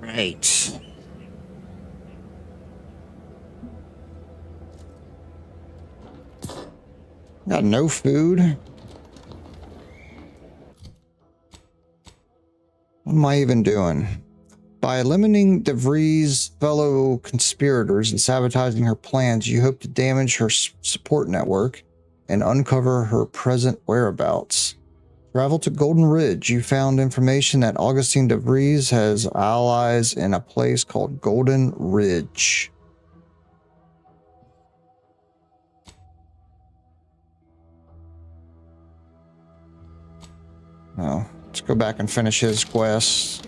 Right. Got no food. What am I even doing? By eliminating DeVries' fellow conspirators and sabotaging her plans, you hope to damage her support network and uncover her present whereabouts. Travel to Golden Ridge. You found information that Augustine DeVries has allies in a place called Golden Ridge. Oh, let's go back and finish his quest.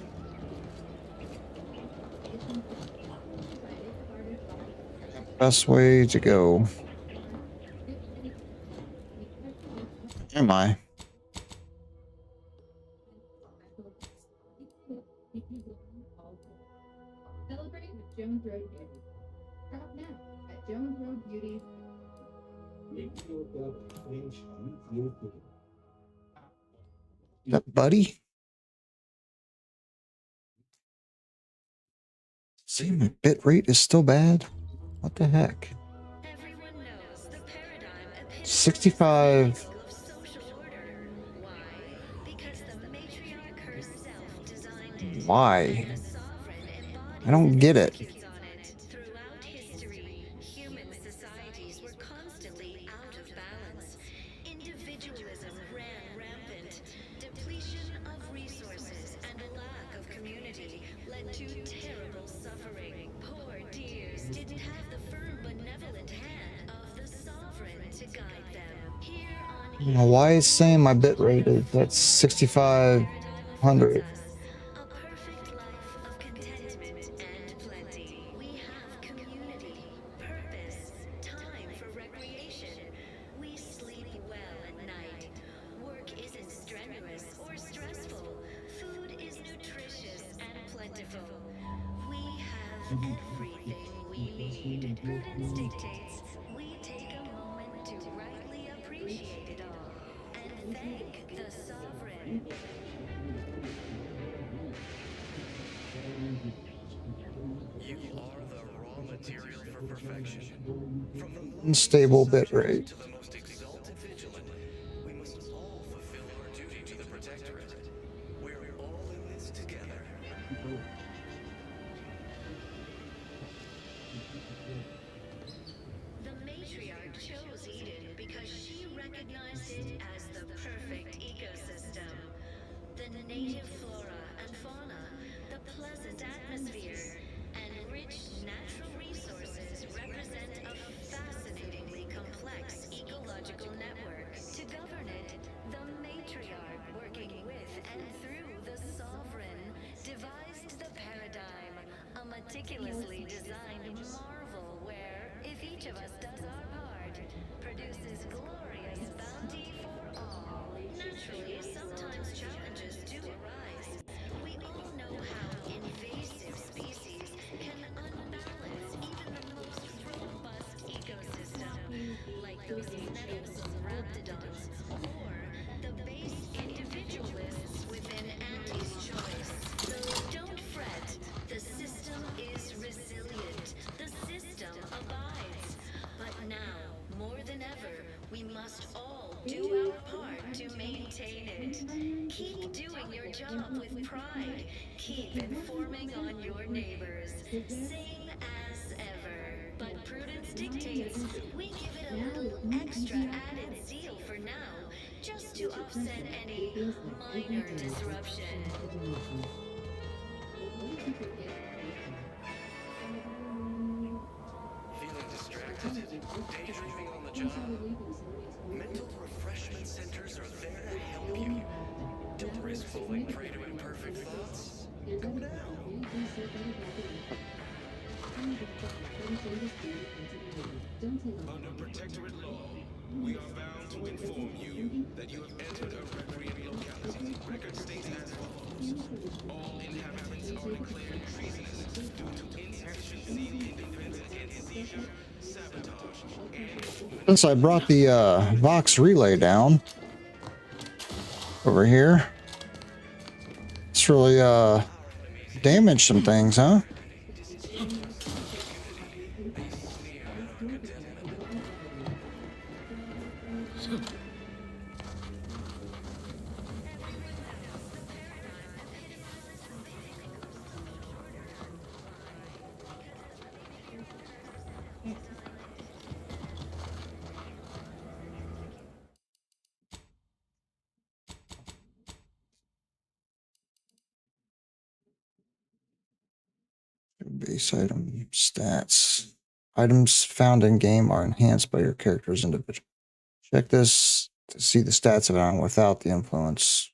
Best way to go. Am I? Celebrate with Jones Road Beauty. Shop now at Jones Road Beauty. Is that Buddy? See, my bit rate is still bad. What the heck? 65. Why? I don't get it. Throughout history, human societies were constantly out of balance. Individualism ran rampant. Depletion of resources and a lack of community led to terrible suffering. Poor dears didn't have the firm, benevolent hand of the sovereign to guide them. Here on Why is saying my bit rate is at 6,500? a perfect life of contentment and plenty. We have community, purpose, time for recreation. We sleep well at night. Work isn't strenuous or stressful. Food is nutritious and plentiful. We have everything we need. Prudence dictates we take a moment to rightly appreciate it all and thank the sovereign. You are the raw material for perfection. From the most Unstable bit rate. to the most exalted vigilant, we must all fulfill our duty to the Protectorate. We're all in this together. The matriarch chose Eden because she recognized it as the perfect ecosystem. The native flora and fauna, the pleasant atmosphere, and rich natural resources represent a fascinatingly complex ecological network. To govern it, the matriarch, working with and through the sovereign, devised the paradigm, a meticulously designed marvel where, if each of us does our part, produces glorious bounty for all. Naturally, sometimes challenges do arise. We all know how invasive species can unbalance even the most robust ecosystem, like those meddlesome raptidons, or the base individualists within Anti's choice. So don't fret, the system is resilient, the system abides. But now, more than ever, we must all do our part to maintain it. Keep doing your job with pride. Keep informing on your neighbors. Same as ever. But prudence dictates we give it a little extra added zeal for now, just to offset any minor disruption. Feeling distracted? Daydreaming on the job? Mental refreshment centers are there to help you. Don't risk falling prey to imperfect thoughts. Go down. Under Protectorate law, we are bound to inform you that you have entered a recreant locality. Record states as follows. All inhabitants are declared treasonous due to insufficiency, independent anesthesia, sabotage, and Since I brought the Vox relay down over here, it's really damage some things, huh? Base item stats. Items found in game are enhanced by your character's individual. Check this to see the stats of it without the influence.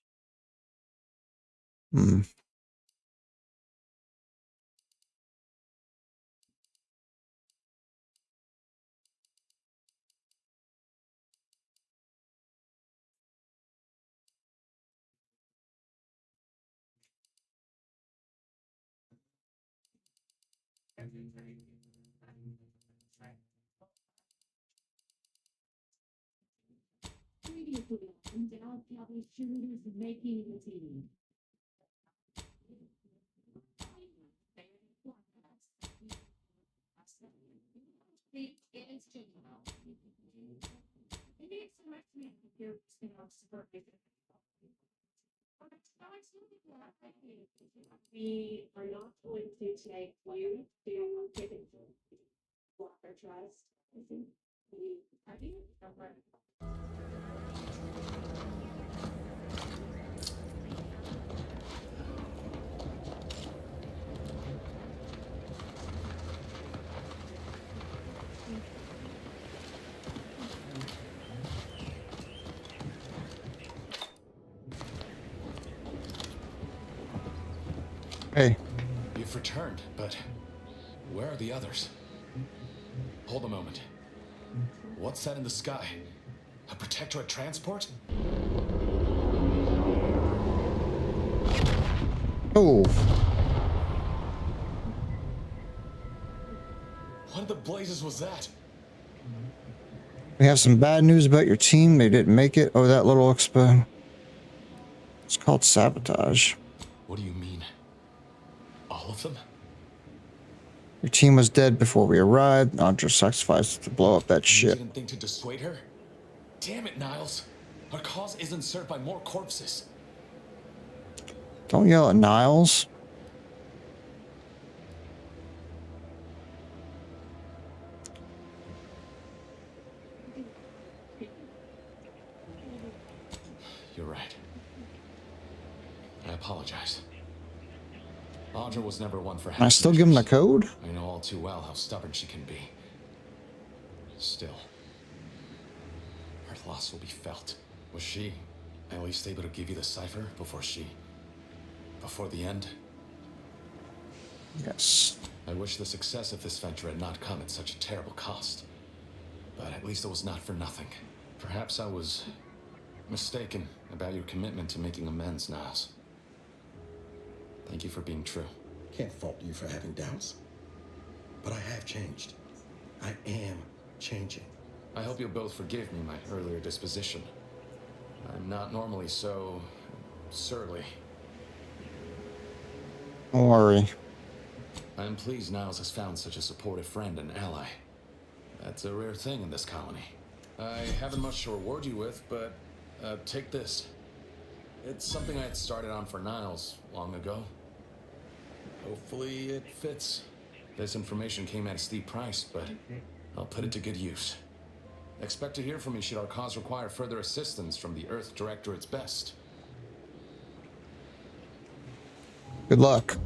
Hmm. Previously on Down County Shooters Making the TV. We are not going to take you to get into block our trust. I think we are you. Hey, You've returned, but where are the others? Hold a moment. What's that in the sky? A protectorate transport? oh, What in the blazes was that? we have some bad news about your team. They didn't make it. Oh, that little expo. It's called sabotage. What do you mean? All of them? Your team was dead before we arrived. Andre sacrificed to blow up that You ship. didn't think to dissuade her? Damn it, Niles. Our cause isn't served by more corpses. Don't yell at Niles. You're right. I apologize. Audra was never one for Can I still give him the code? I know all too well how stubborn she can be. Still, her loss will be felt. Was she at least able to give you the cipher before the end? Yes. I wish the success of this venture had not come at such a terrible cost. But at least it was not for nothing. Perhaps I was mistaken about your commitment to making amends, Niles. Thank you for being true. Can't fault you for having doubts. But I have changed. I am changing. I hope you'll both forgive me my earlier disposition. I'm not normally so surly. Don't worry. I'm pleased Niles has found such a supportive friend and ally. That's a rare thing in this colony. I haven't much to reward you with, but take this. It's something I had started on for Niles long ago. Hopefully it fits. This information came at a steep price, but I'll put it to good use. Expect to hear from me should our cause require further assistance from the Earth Directorate's best. Good luck.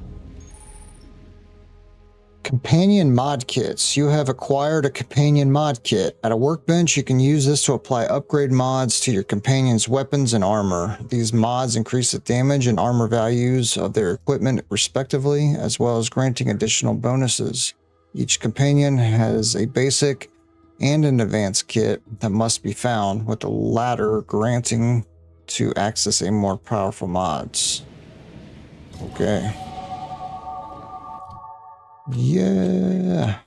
Companion mod kits. You have acquired a companion mod kit. At a workbench, you can use this to apply upgrade mods to your companion's weapons and armor. These mods increase the damage and armor values of their equipment respectively, as well as granting additional bonuses. Each companion has a basic and an advanced kit that must be found, with the latter granting to access a more powerful mods. Okay. Yeah.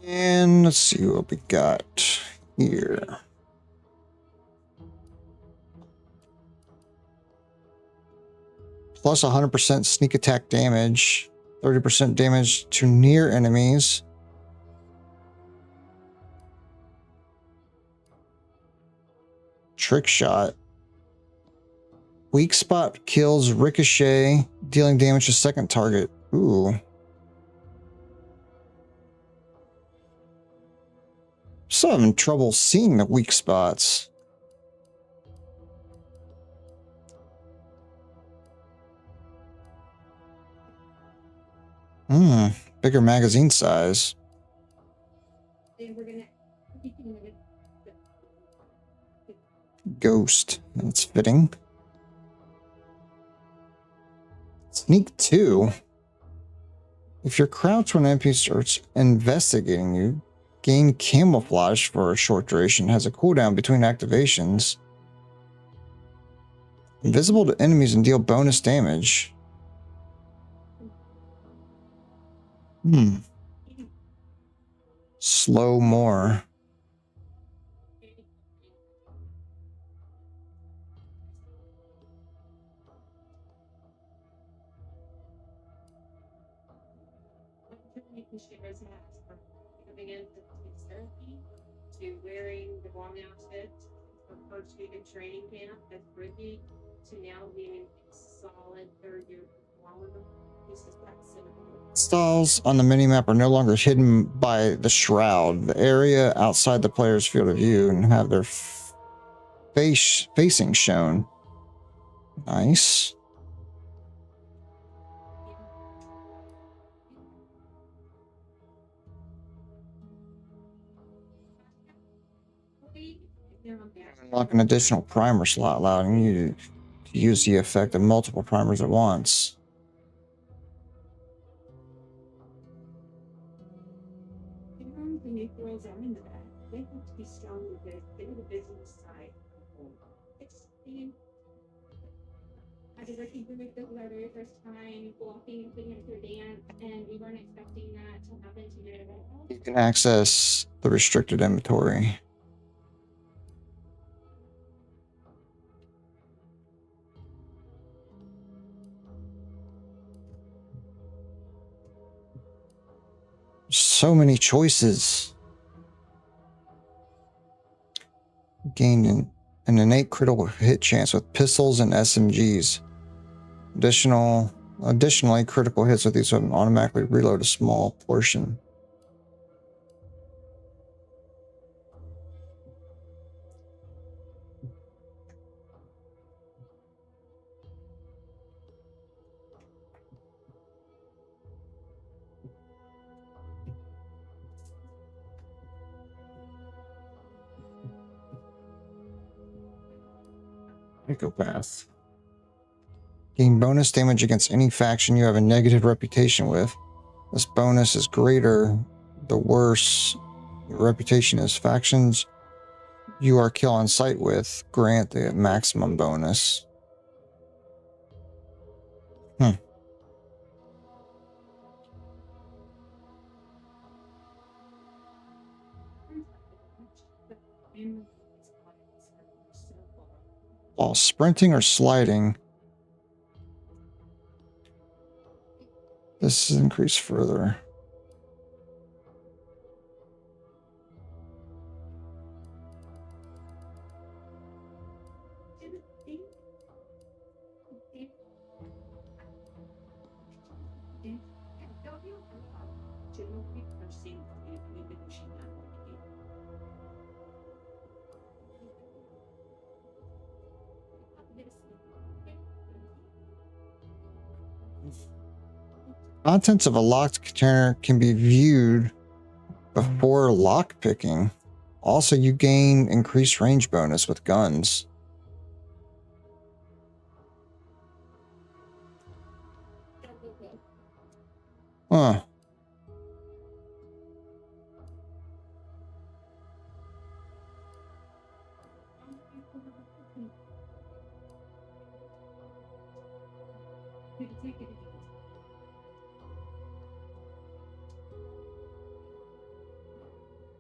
And let's see what we got here. Plus 100% sneak attack damage, 30% damage to near enemies. Trick shot. Weak spot kills ricochet, dealing damage to second target. Ooh. Still having trouble seeing the weak spots. Bigger magazine size. Ghost. That's fitting. Sneak 2. If you're crouched when an NPC starts investigating you, gain camouflage for a short duration. Has a cooldown between activations. Invisible to enemies and deal bonus damage. Slow more. To wearing the long outfit for first week of training camp as Brittany to now being solid third year performer. Stalls on the minimap are no longer hidden by the shroud. The area outside the player's field of view and have their facing shown. Nice. Unlock an additional primer slot, allowing you to use the effect of multiple primers at once. They have to be strong because they're the business side. I did working for the very first time walking and putting into a dance, and we weren't expecting that to happen today. You can access the restricted inventory. So many choices. Gain an innate critical hit chance with pistols and SMGs. Additionally, critical hits with these weapons automatically reload a small portion. Psychopath. Gain bonus damage against any faction you have a negative reputation with. This bonus is greater the worse your reputation is. Factions you are kill on sight with grant the maximum bonus. While sprinting or sliding, this is increased further. seems to be moving she not Contents of a locked container can be viewed before lockpicking. Also, you gain increased range bonus with guns. Huh.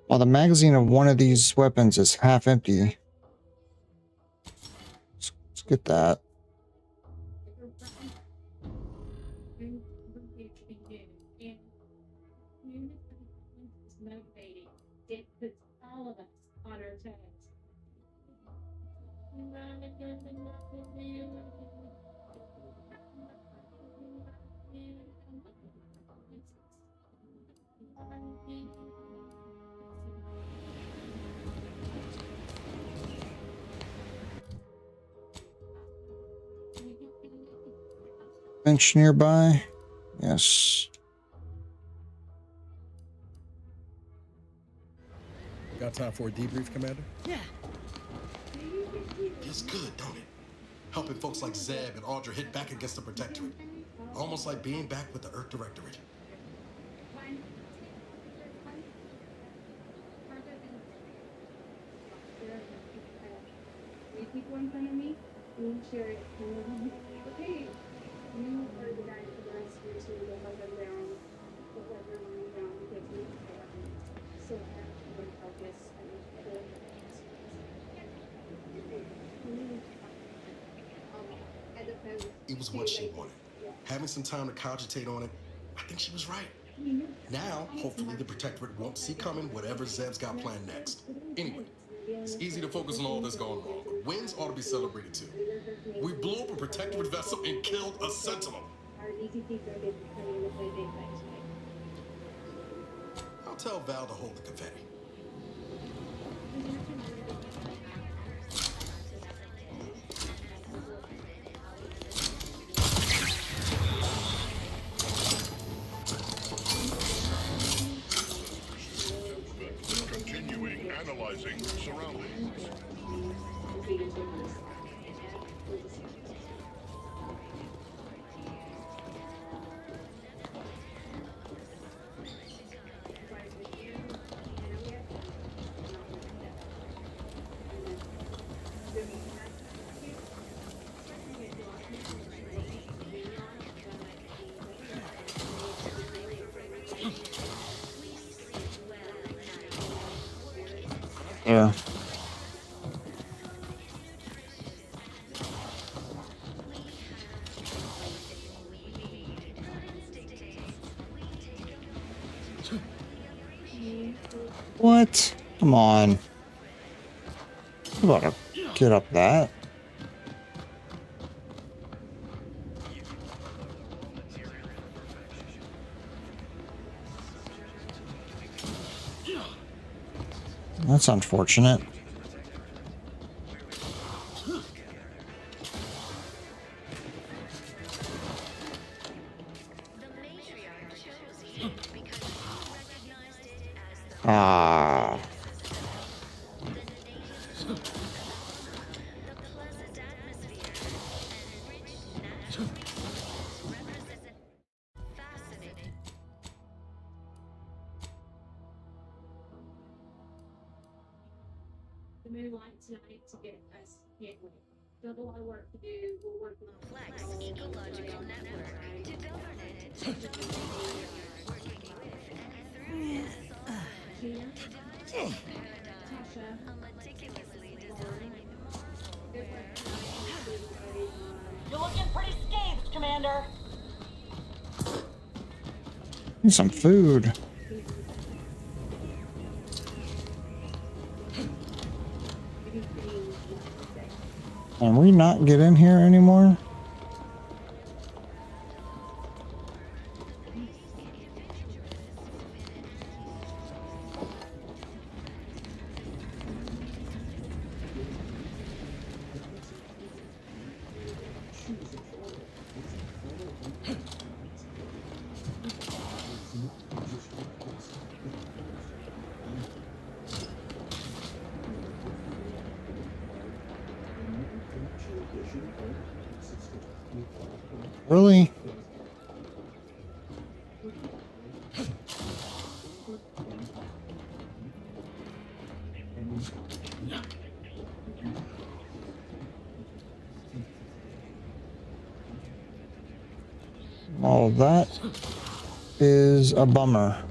While the magazine of one of these weapons is half empty. Let's get that. motivating. It puts all of us on our toes. Bench nearby. Yes. Got time for a debrief, Commander? Yeah. Feels good, don't it? Helping folks like Zeb and Audra hit back against the Protectorate. Almost like being back with the Earth Directorate. People in front of me, you share it. Okay, you are the guy for the rest of your team to hold them down, to hold them down because we so I have to focus and It was what she wanted. Having some time to cogitate on it, I think she was right. Now, hopefully the Protectorate won't see coming whatever Zeb's got planned next. Anyway, it's easy to focus on all this going wrong, but wins ought to be celebrated too. We blew up a Protectorate vessel and killed a Sentinel. I'll tell Val to hold the confetti. Continuing analyzing surroundings. Yeah. What? Come on. You gotta get up that. That's unfortunate. Ah. the moonlight tonight to get us hit with. Still a lot of work to do. We'll work with Complex ecological network to govern it. Working with and through this Tasha. a meticulously designed You're looking pretty scathed, Commander. Need some food. Can we not get in here anymore? Really? Well, that is a bummer.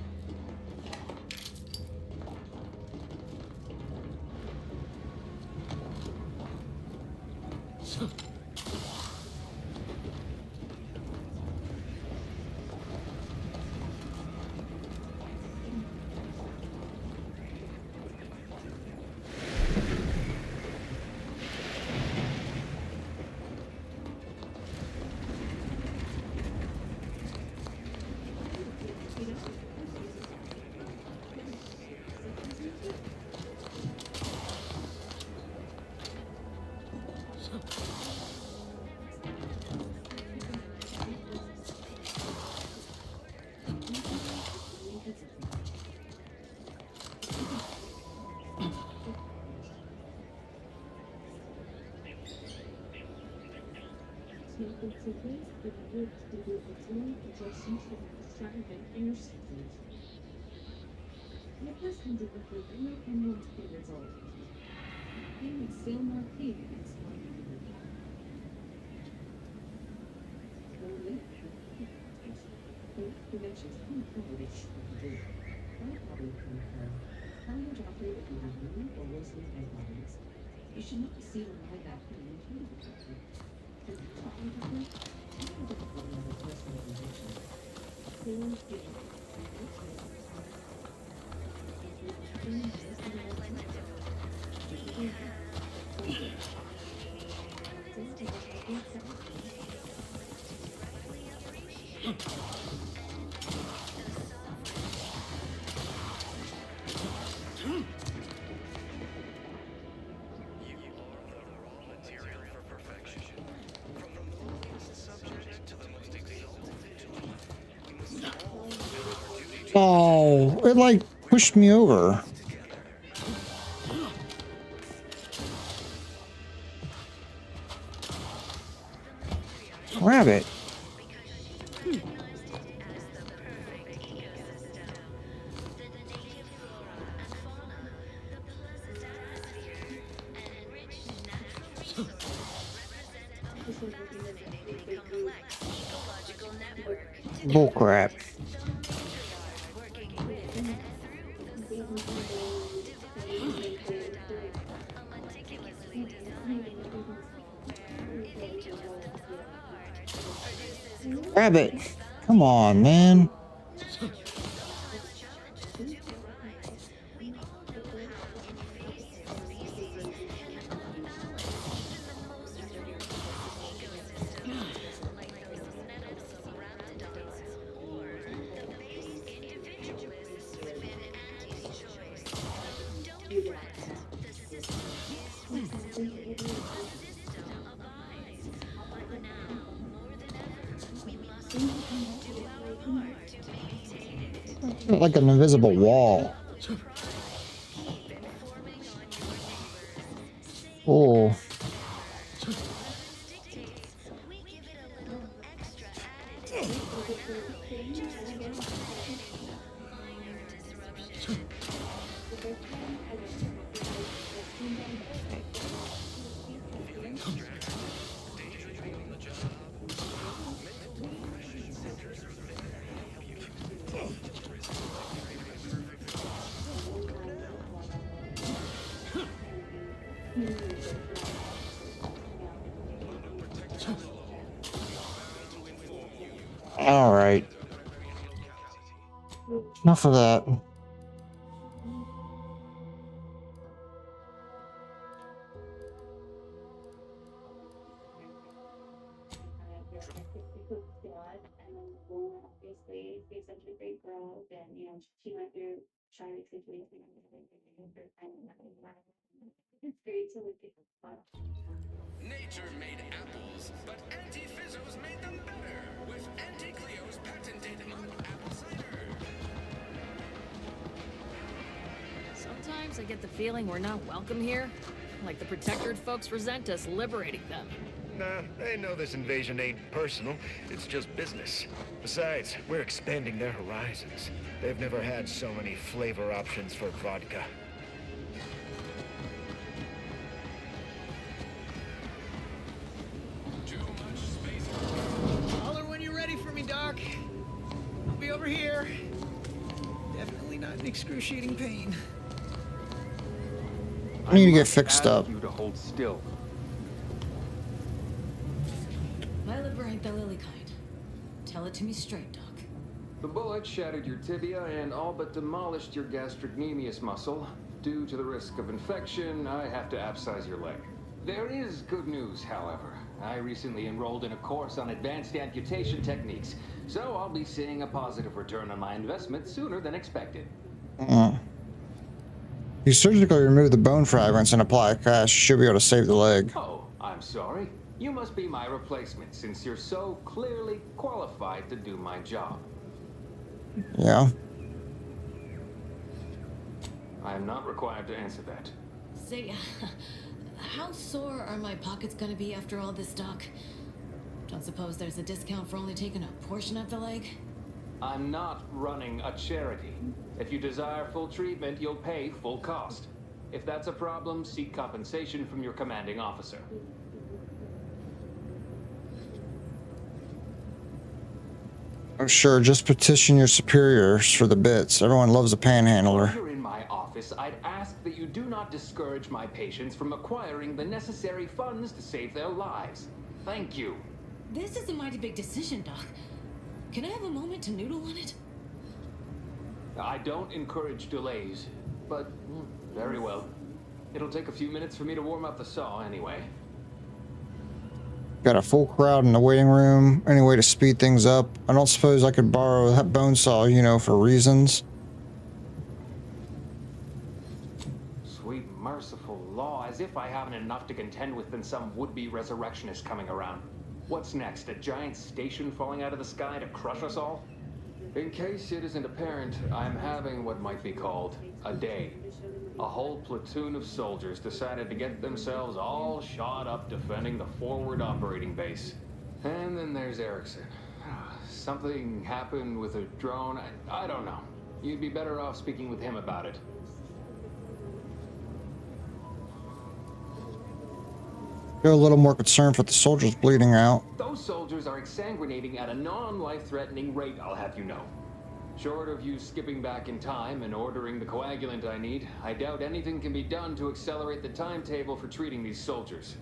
You are the raw material for perfection. From the lowliest subject to the most exalted tool, we must all fulfill our duty to Oh, it like pushed me over. together. Grab it. Bullcrap. Grab it. Come on, man. Like an invisible wall. Oh. All right. Enough of that. Nature made apples, but Auntie Fizzo's made them better with Auntie Cleo's patented mud apple cider. Sometimes I get the feeling we're not welcome here. Like the protectorate folks resent us liberating them. Nah, they know this invasion ain't personal. It's just business. Besides, we're expanding their horizons. They've never had so many flavor options for vodka. Too much space. Holler when you're ready for me, Doc. I'll be over here. Definitely not in excruciating pain. I need to get fixed up. You to hold still. My liver ain't the lily kind. Tell it to me straight, Doc. The bullet shattered your tibia and all but demolished your gastrocnemius muscle. Due to the risk of infection, I have to abscise your leg. There is good news, however. I recently enrolled in a course on advanced amputation techniques, so I'll be seeing a positive return on my investment sooner than expected. You surgically remove the bone fragments and apply a cast. You should be able to save the leg. Oh, I'm sorry. You must be my replacement since you're so clearly qualified to do my job. Yeah. I am not required to answer that. Say, how sore are my pockets gonna be after all this, Doc? Don't suppose there's a discount for only taking a portion of the leg? I'm not running a charity. If you desire full treatment, you'll pay full cost. If that's a problem, seek compensation from your commanding officer. Oh, sure, just petition your superiors for the bits. Everyone loves a panhandler. While you're in my office, I'd ask that you do not discourage my patients from acquiring the necessary funds to save their lives. Thank you. This is a mighty big decision, Doc. Can I have a moment to noodle on it? I don't encourage delays, but very well. It'll take a few minutes for me to warm up the saw anyway. Got a full crowd in the waiting room. Any way to speed things up? I don't suppose I could borrow that bone saw, you know, for reasons. Sweet merciful law, as if I haven't enough to contend with than some would-be resurrectionist coming around. What's next, a giant station falling out of the sky to crush us all? In case it isn't apparent, I'm having what might be called a day. A whole platoon of soldiers decided to get themselves all shot up defending the forward operating base. And then there's Erickson. Something happened with a drone. I don't know. You'd be better off speaking with him about it. You're a little more concerned for the soldiers bleeding out. Those soldiers are exsanguinating at a non-life-threatening rate, I'll have you know. Short of you skipping back in time and ordering the coagulant I need, I doubt anything can be done to accelerate the timetable for treating these soldiers.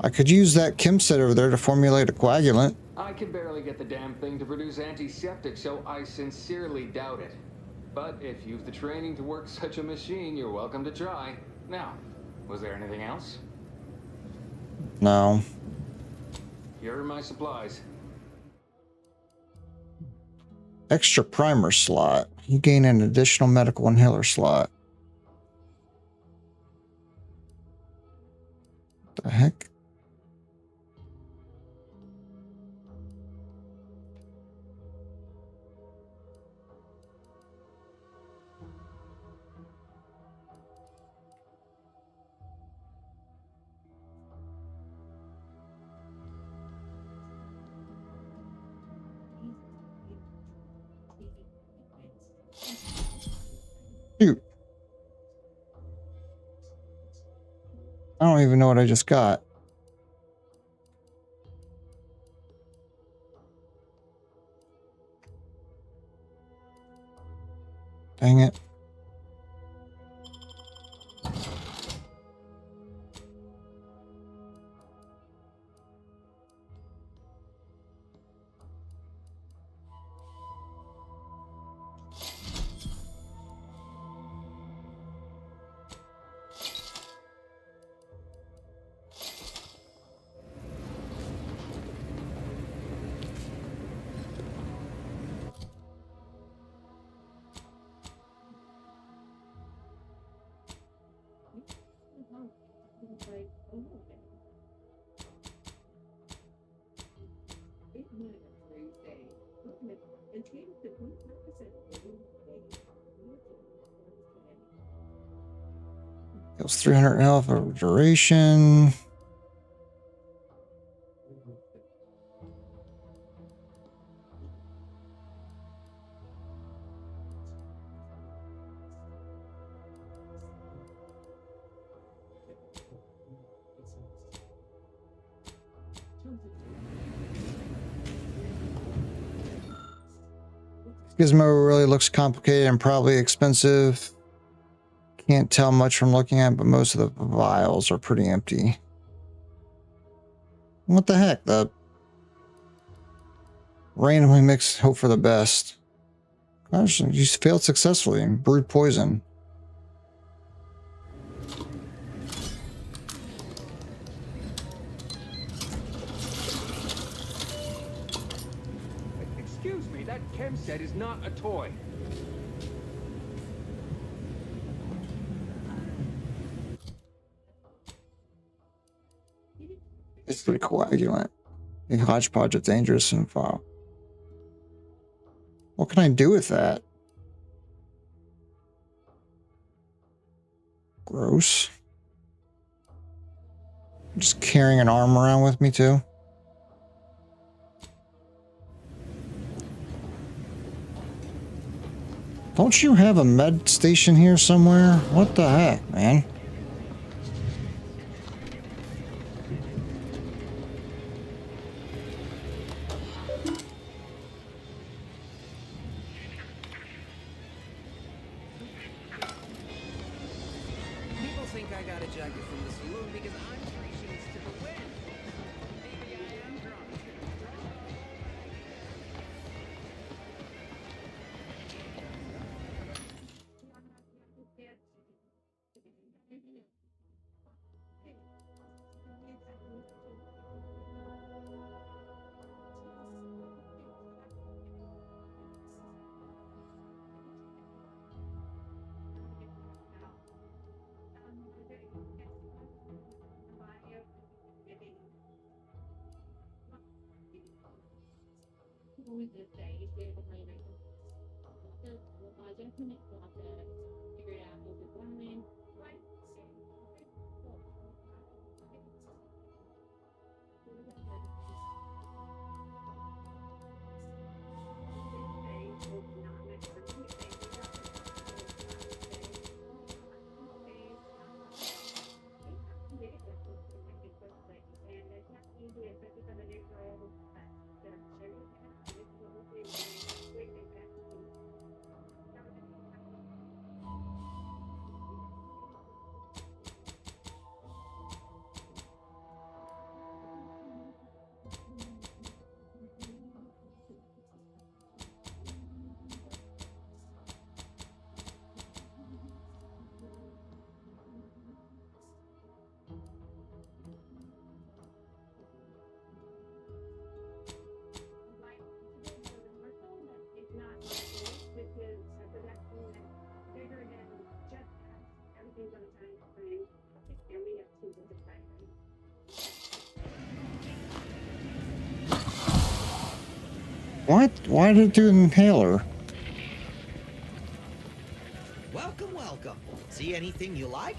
I could use that chem set over there to formulate a coagulant. I can barely get the damn thing to produce antiseptic, so I sincerely doubt it. But if you've the training to work such a machine, you're welcome to try. Now, was there anything else? No. Here are my supplies. Extra primer slot. You gain an additional medical inhaler slot. What the heck? Shoot. I don't even know what I just got. Dang it. It was 300 health over duration. Gizmo really looks complicated and probably expensive. Can't tell much from looking at it, but most of the vials are pretty empty. What the heck? The randomly mixed hope for the best. Gosh, you failed successfully and brewed poison. Excuse me, that chem set is not a toy. It's the coagulant. A hodgepodge of dangerous and foul. What can I do with that? Gross. I'm just carrying an arm around with me too. Don't you have a med station here somewhere? What the heck, man? People think I got a jacket from the saloon because I'm 3 shades to the wind. Maybe I am drunk. What? Why did it do an inhaler? Welcome, welcome. See anything you like?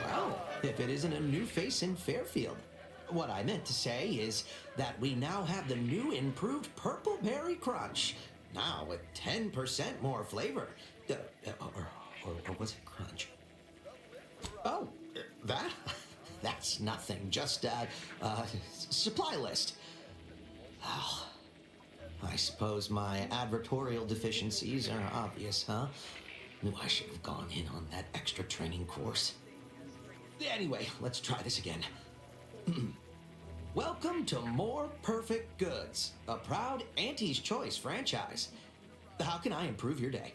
Well, if it isn't a new face in Fairfield. What I meant to say is that we now have the new improved Purple Berry Crunch. Now with 10% more flavor. Or was it crunch? Oh, that? That's nothing. Just supply list. Well, I suppose my advertorial deficiencies are obvious, huh? Knew I should have gone in on that extra training course. Anyway, let's try this again. Welcome to More Perfect Goods, a proud Auntie's Choice franchise. How can I improve your day?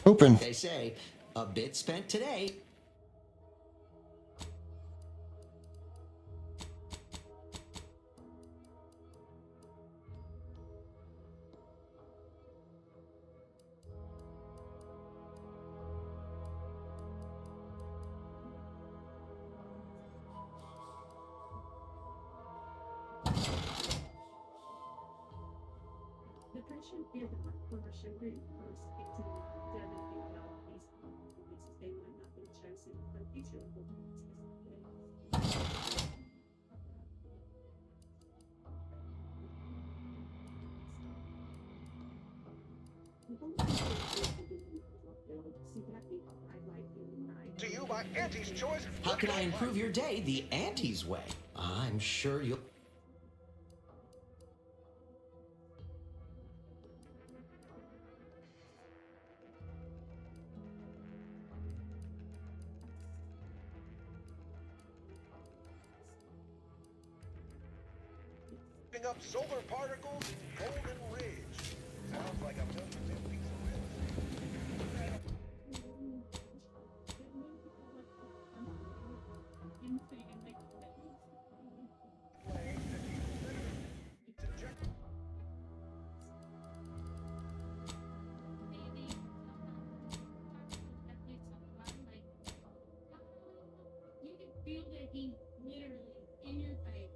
Open. They say, a bit spent today. to you by Auntie's Choice. How can I improve your day the Auntie's way? I'm sure you'll... Picking up solar particles, Golden Ridge. Sounds like a million piece of real estate. You can feel that he literally in your face.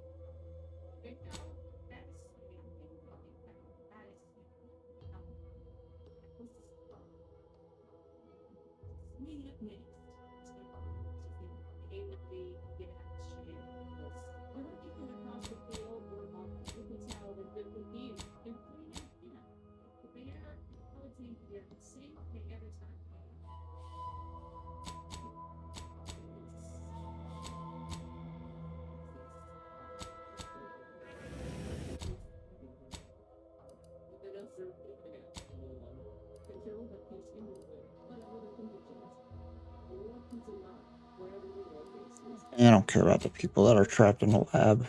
I don't care about the people that are trapped in the lab.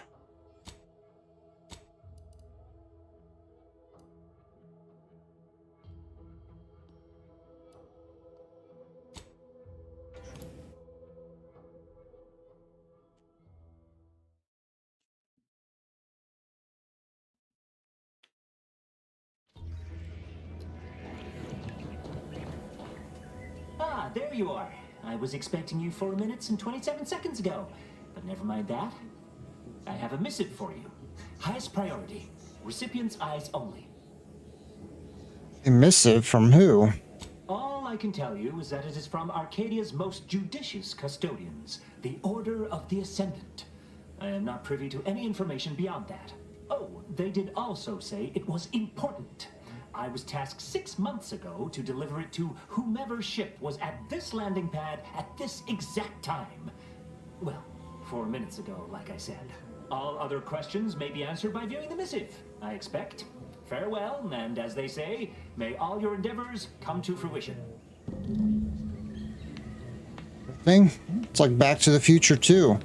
Ah, there you are. I was expecting you 4 minutes and 27 seconds ago. But never mind that. I have a missive for you. Highest priority. Recipient's eyes only. A missive from who? All I can tell you is that it is from Arcadia's most judicious custodians, the Order of the Ascendant. I am not privy to any information beyond that. Oh, they did also say it was important. I was tasked 6 months ago to deliver it to whomever ship was at this landing pad at this exact time. Well, 4 minutes ago, like I said. All other questions may be answered by viewing the missive, I expect. Farewell, and as they say, may all your endeavors come to fruition. Thing? It's like Back to the Future too.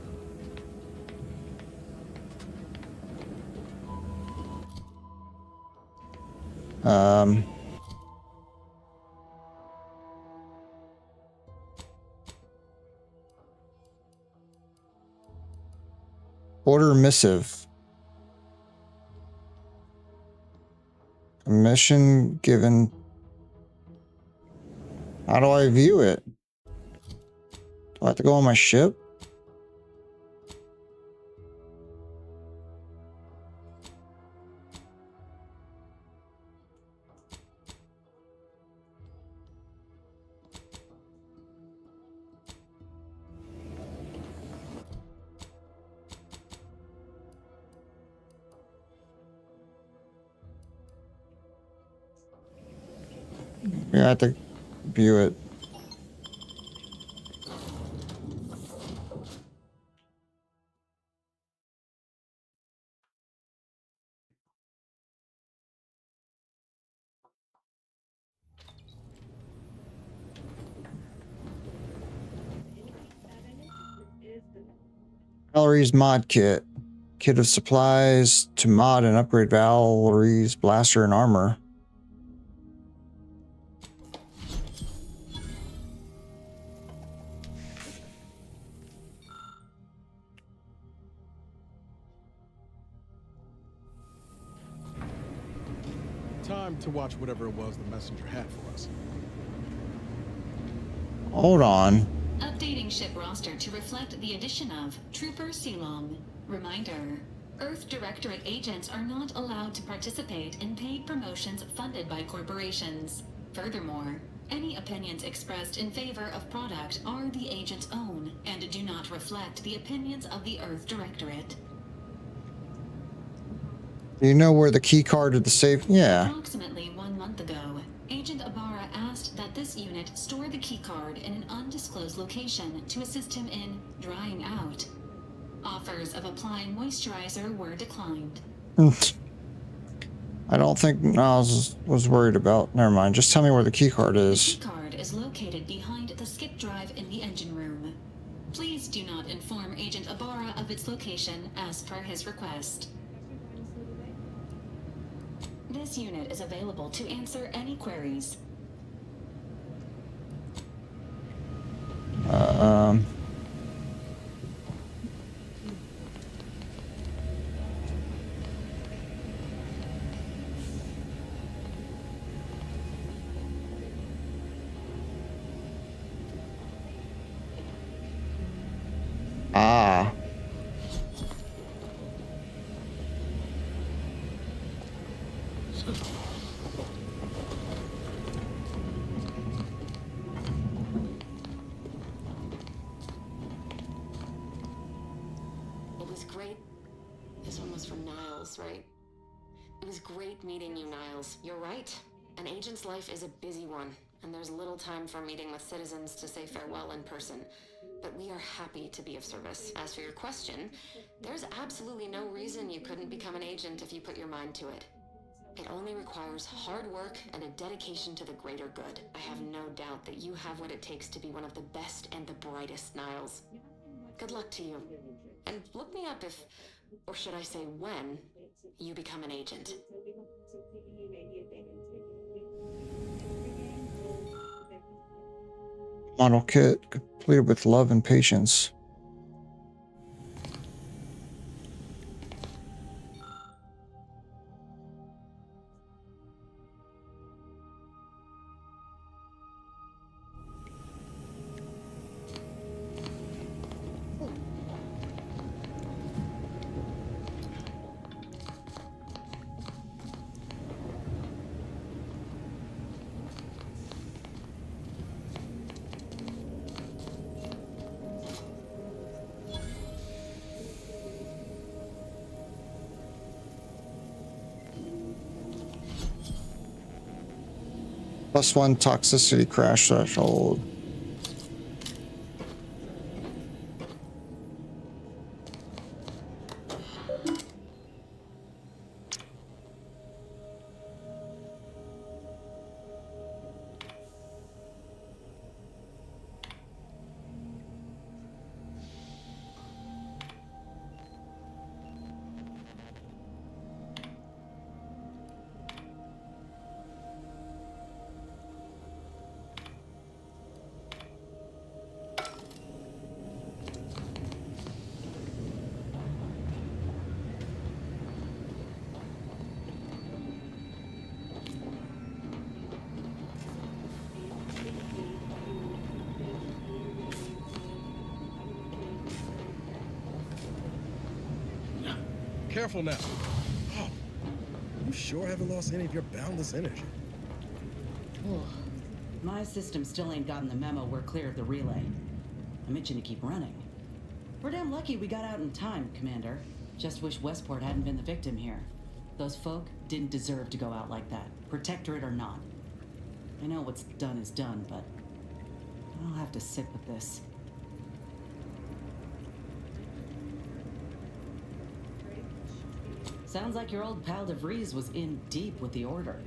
Order missive. A mission given. How do I view it? Do I have to go on my ship? Yeah, I have to view it. Valerie's mod kit. Kit of supplies to mod and upgrade Valerie's blaster and armor. Time to watch whatever it was the messenger had for us. Hold on. Updating ship roster to reflect the addition of Trooper Silong. Reminder: Earth Directorate agents are not allowed to participate in paid promotions funded by corporations. Furthermore, any opinions expressed in favor of product are the agent's own and do not reflect the opinions of the Earth Directorate. Do you know where the key card to the safe? Yeah. Approximately 1 month ago, Agent Ibarra asked that this unit store the keycard in an undisclosed location to assist him in drying out. Offers of applying moisturizer were declined. I don't think Niles was worried about. Never mind. Just tell me where the key card is. The keycard is located behind the skip drive in the engine room. Please do not inform Agent Ibarra of its location as per his request. This unit is available to answer any queries. Ah. It was great. This one was from Niles, right? It was great meeting you, Niles. You're right. An agent's life is a busy one, and there's little time for meeting with citizens to say farewell in person. But we are happy to be of service. As for your question, there's absolutely no reason you couldn't become an agent if you put your mind to it. It only requires hard work and a dedication to the greater good. I have no doubt that you have what it takes to be one of the best and the brightest, Niles. Good luck to you. And look me up if, or should I say when, you become an agent. Model kit completed with love and patience. +1 toxicity crash threshold. Careful now. Oh, you sure haven't lost any of your boundless energy. My system still ain't gotten the memo we're clear of the relay. I'm itching to keep running. We're damn lucky we got out in time, Commander. Just wish Westport hadn't been the victim here. Those folk didn't deserve to go out like that, Protectorate or not. I know what's done is done, but I'll have to sit with this. Sounds like your old pal DeVries was in deep with the Order.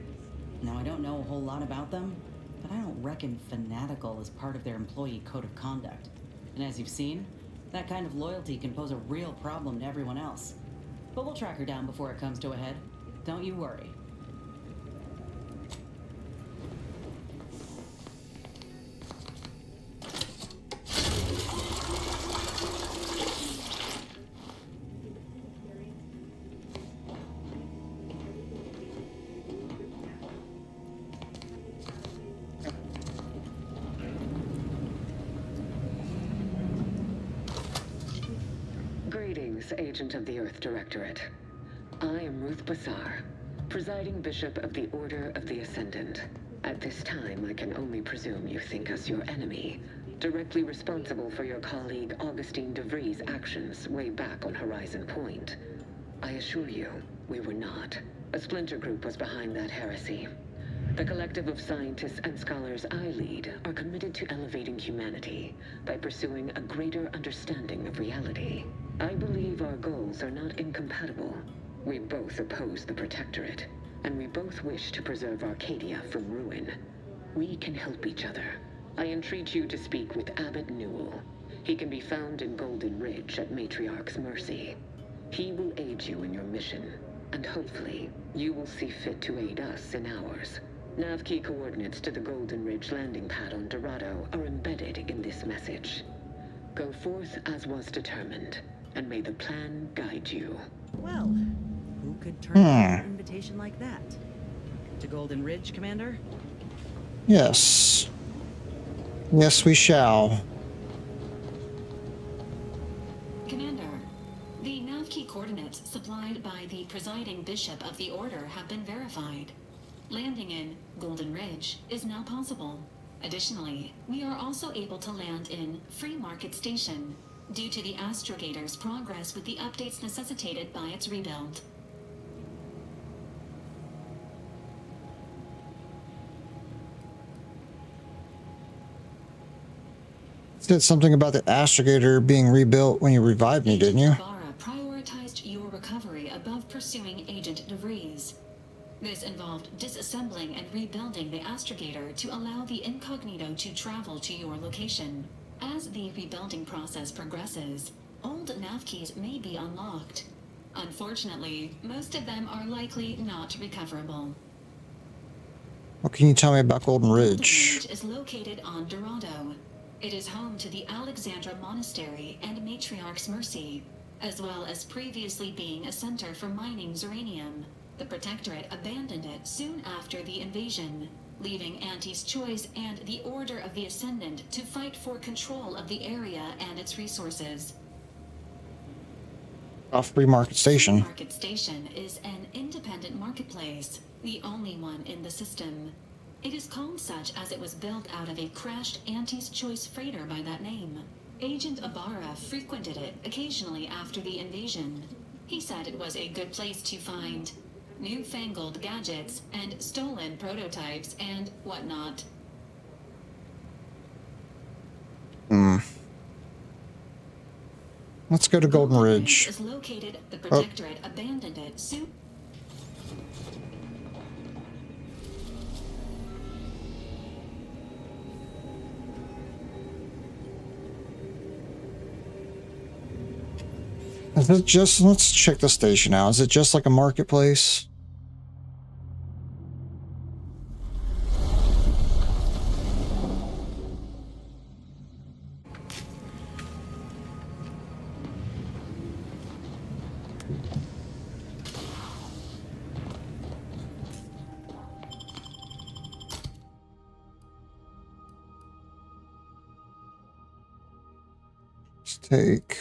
Now, I don't know a whole lot about them, but I don't reckon fanatical is part of their employee code of conduct. And as you've seen, that kind of loyalty can pose a real problem to everyone else. But we'll track her down before it comes to a head. Don't you worry. Greetings, Agent of the Earth Directorate. I am Ruth Bassar, presiding Bishop of the Order of the Ascendant. At this time, I can only presume you think us your enemy, directly responsible for your colleague Augustine DeVries' actions way back on Horizon Point. I assure you, we were not. A splinter group was behind that heresy. The collective of scientists and scholars I lead are committed to elevating humanity by pursuing a greater understanding of reality. I believe our goals are not incompatible. We both oppose the Protectorate, and we both wish to preserve Arcadia from ruin. We can help each other. I entreat you to speak with Abbot Newell. He can be found in Golden Ridge at Matriarch's mercy. He will aid you in your mission, and hopefully, you will see fit to aid us in ours. Nav key coordinates to the Golden Ridge landing pad on Dorado are embedded in this message. Go forth as was determined, and may the plan guide you. Well, who could turn down an invitation like that? To Golden Ridge, Commander? Yes. Yes, we shall. Commander, the nav key coordinates supplied by the presiding bishop of the Order have been verified. Landing in Golden Ridge is now possible. Additionally, we are also able to land in Free Market Station due to the Astrogator's progress with the updates necessitated by its rebuild. Said something about the Astrogator being rebuilt when you revived me, didn't you? Ibarra prioritized your recovery above pursuing Agent DeVries. This involved disassembling and rebuilding the Astrogator to allow the Incognito to travel to your location. As the rebuilding process progresses, old nav keys may be unlocked. Unfortunately, most of them are likely not recoverable. What can you tell me about Golden Ridge? Golden Ridge is located on Dorado. It is home to the Alexandra Monastery and Matriarch's Mercy, as well as previously being a center for mining Zeranium. The Protectorate abandoned it soon after the invasion, leaving Auntie's Choice and the Order of the Ascendant to fight for control of the area and its resources. Off Free Market Station. Free Market Station is an independent marketplace, the only one in the system. It is called such as it was built out of a crashed Auntie's Choice freighter by that name. Agent Ibarra frequented it occasionally after the invasion. He said it was a good place to find newfangled gadgets and stolen prototypes and whatnot. Let's go to Golden Ridge. Is located. The Protectorate abandoned it soon. Is it just, let's check the station out. Is it just like a marketplace? Let's take...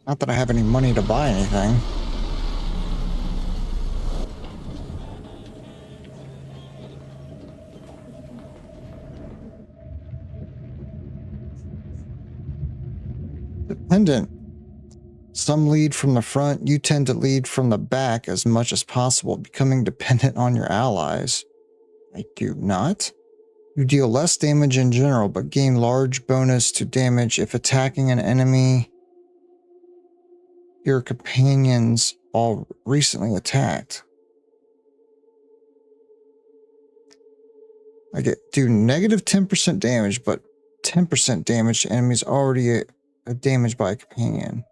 Not that I have any money to buy anything. Dependent. Some lead from the front. You tend to lead from the back as much as possible, becoming dependent on your allies. I do not. You deal less damage in general, but gain large bonus to damage if attacking an enemy your companions all recently attacked. I do negative 10% damage, but 10% damage to enemies already damaged by a companion.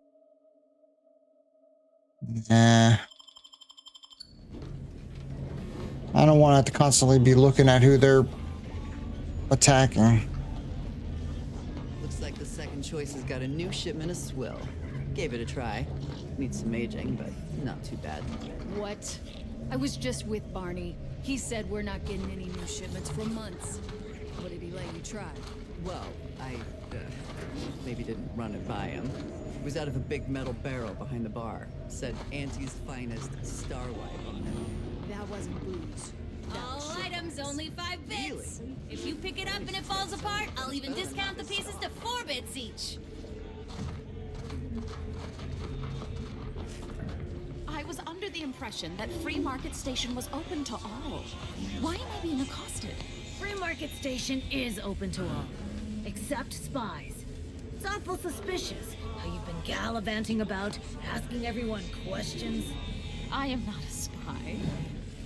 Nah. I don't want to have to constantly be looking at who they're attacking. Looks like the second choice has got a new shipment of swill. Gave it a try. Needs some aging, but not too bad. What? I was just with Barney. He said we're not getting any new shipments for months. What did he let you try? Well, I maybe didn't run it by him. It was out of a big metal barrel behind the bar. Said Auntie's finest Starlight on it. That wasn't booze. All items only 5 bits. If you pick it up and it falls apart, I'll even discount the pieces to 4 bits each. I was under the impression that Free Market Station was open to all. Why am I being accosted? Free Market Station is open to all, except spies. It's awful suspicious how you've been gallivanting about, asking everyone questions. I am not a spy.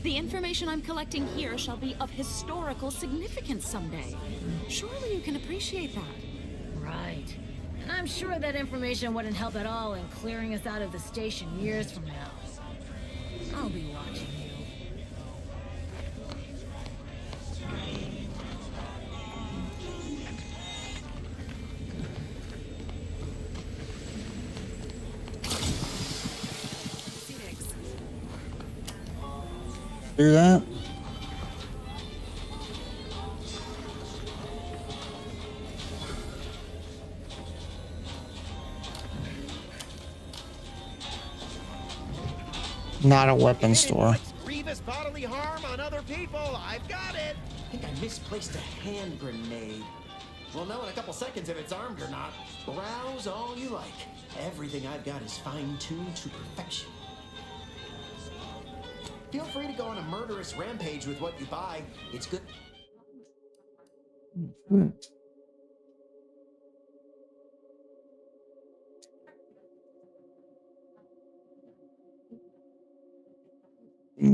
The information I'm collecting here shall be of historical significance someday. Surely you can appreciate that. Right. And I'm sure that information wouldn't help at all in clearing us out of the station years from now. I'll be watching you. Do that. Not a weapons store. Grievous bodily harm on other people. I've got it. I think I misplaced a hand grenade. We'll know in a couple seconds if it's armed or not. Browse all you like. Everything I've got is fine-tuned to perfection. Feel free to go on a murderous rampage with what you buy. It's good.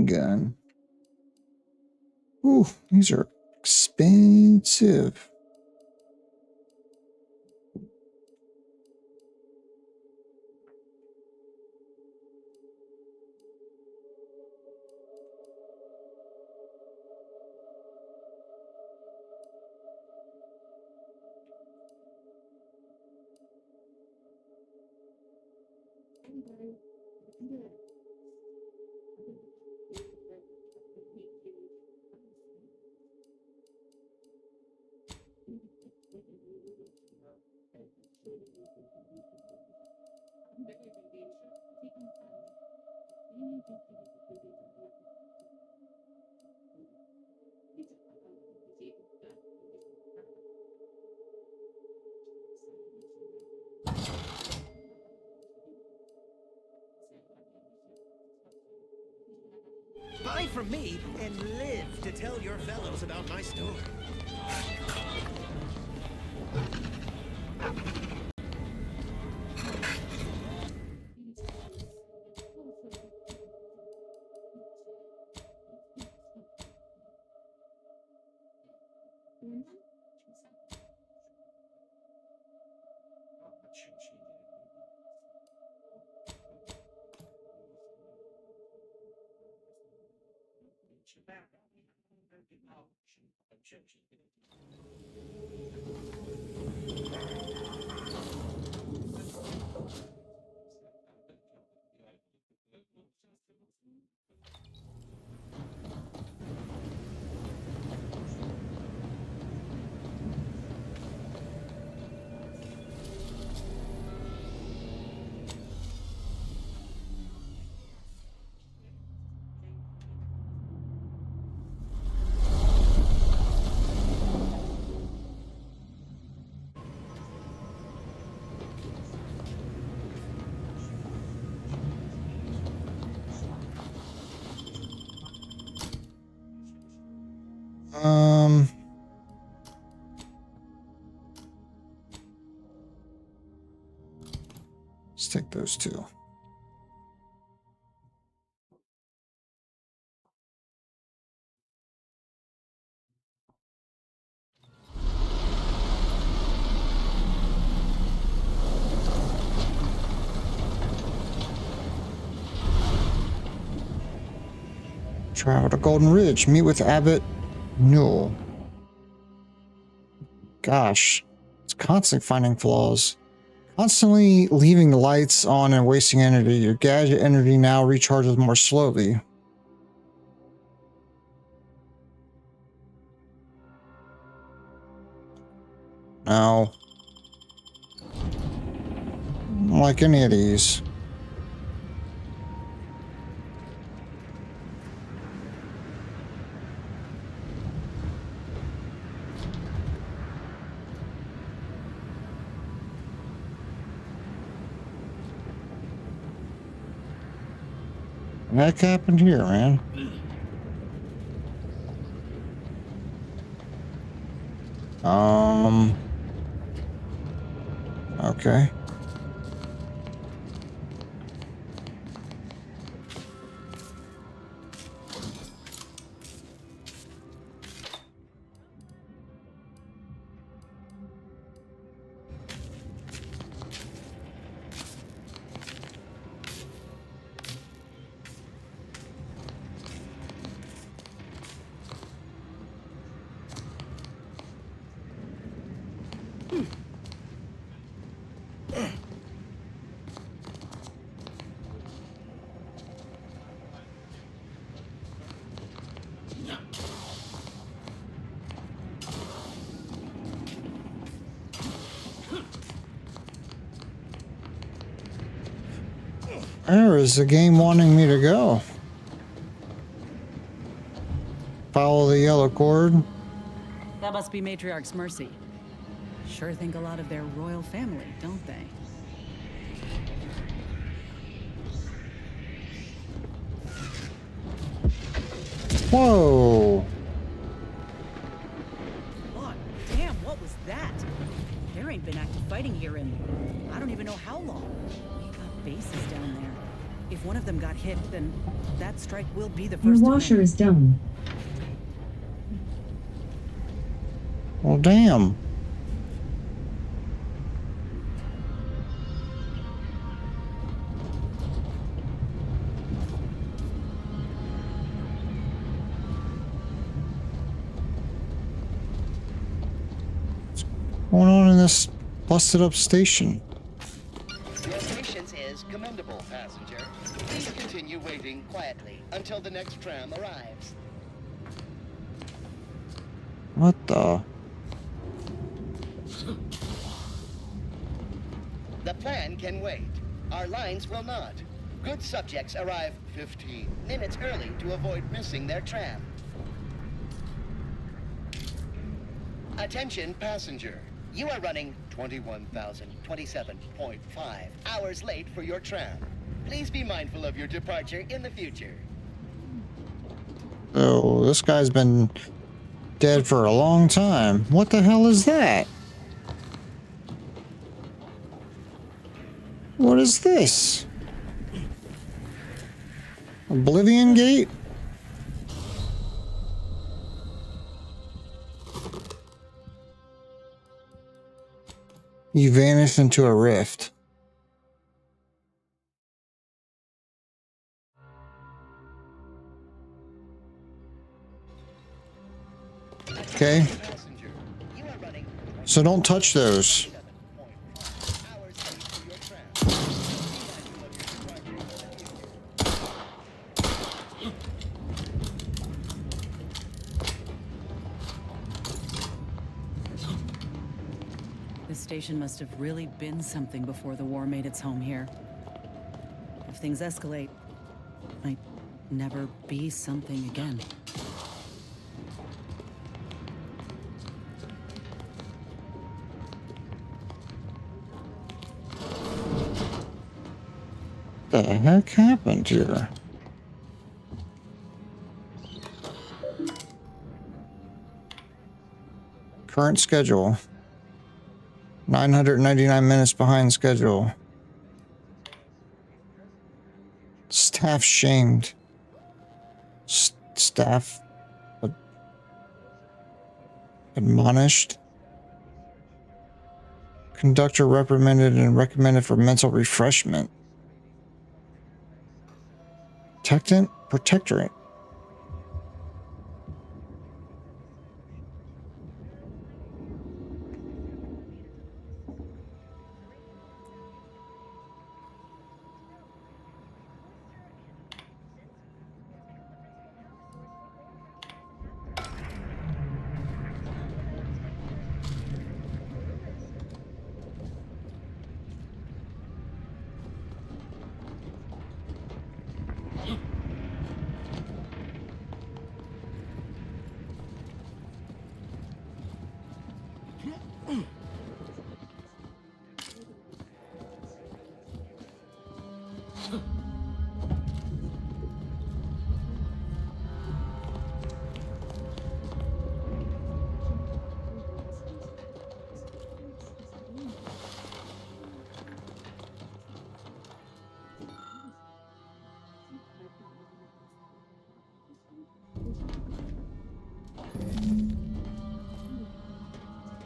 Gun. Ooh, these are expensive. Buy from me and live to tell your fellows about my store. Let's take those two. Travel to Golden Ridge. Meet with Abbott Newell. Gosh, it's constantly finding flaws. Constantly leaving the lights on and wasting energy. Your gadget energy now recharges more slowly. like any of these. What the heck happened here, man? Okay. Where is the game wanting me to go? Follow the yellow cord. That must be Matriarch's Mercy. Sure think a lot of their royal family, don't they? Whoa! Look, damn, what was that? There ain't been active fighting here in I don't even know how long. We got bases down there. If one of them got hit, then that strike will be the first. Your washer is done. Well, damn. What's going on in this busted up station? Your patience is commendable, passenger. Please continue waiting quietly until the next tram arrives. What the? The plan can wait. Our lines will not. Good subjects arrive 15 minutes early to avoid missing their tram. Attention, passenger. You are running 21,027.5 hours late for your tram. Please be mindful of your departure in the future. Oh, this guy's been dead for a long time. What the hell is that? What is this? Oblivion Gate? You vanish into a rift. Okay. So don't touch those. This station must have really been something before the war made its home here. If things escalate, might never be something again. What the heck happened here? Current schedule. 999 minutes behind schedule. Staff shamed. Staff admonished. Conductor reprimanded and recommended for mental refreshment. Protectorate.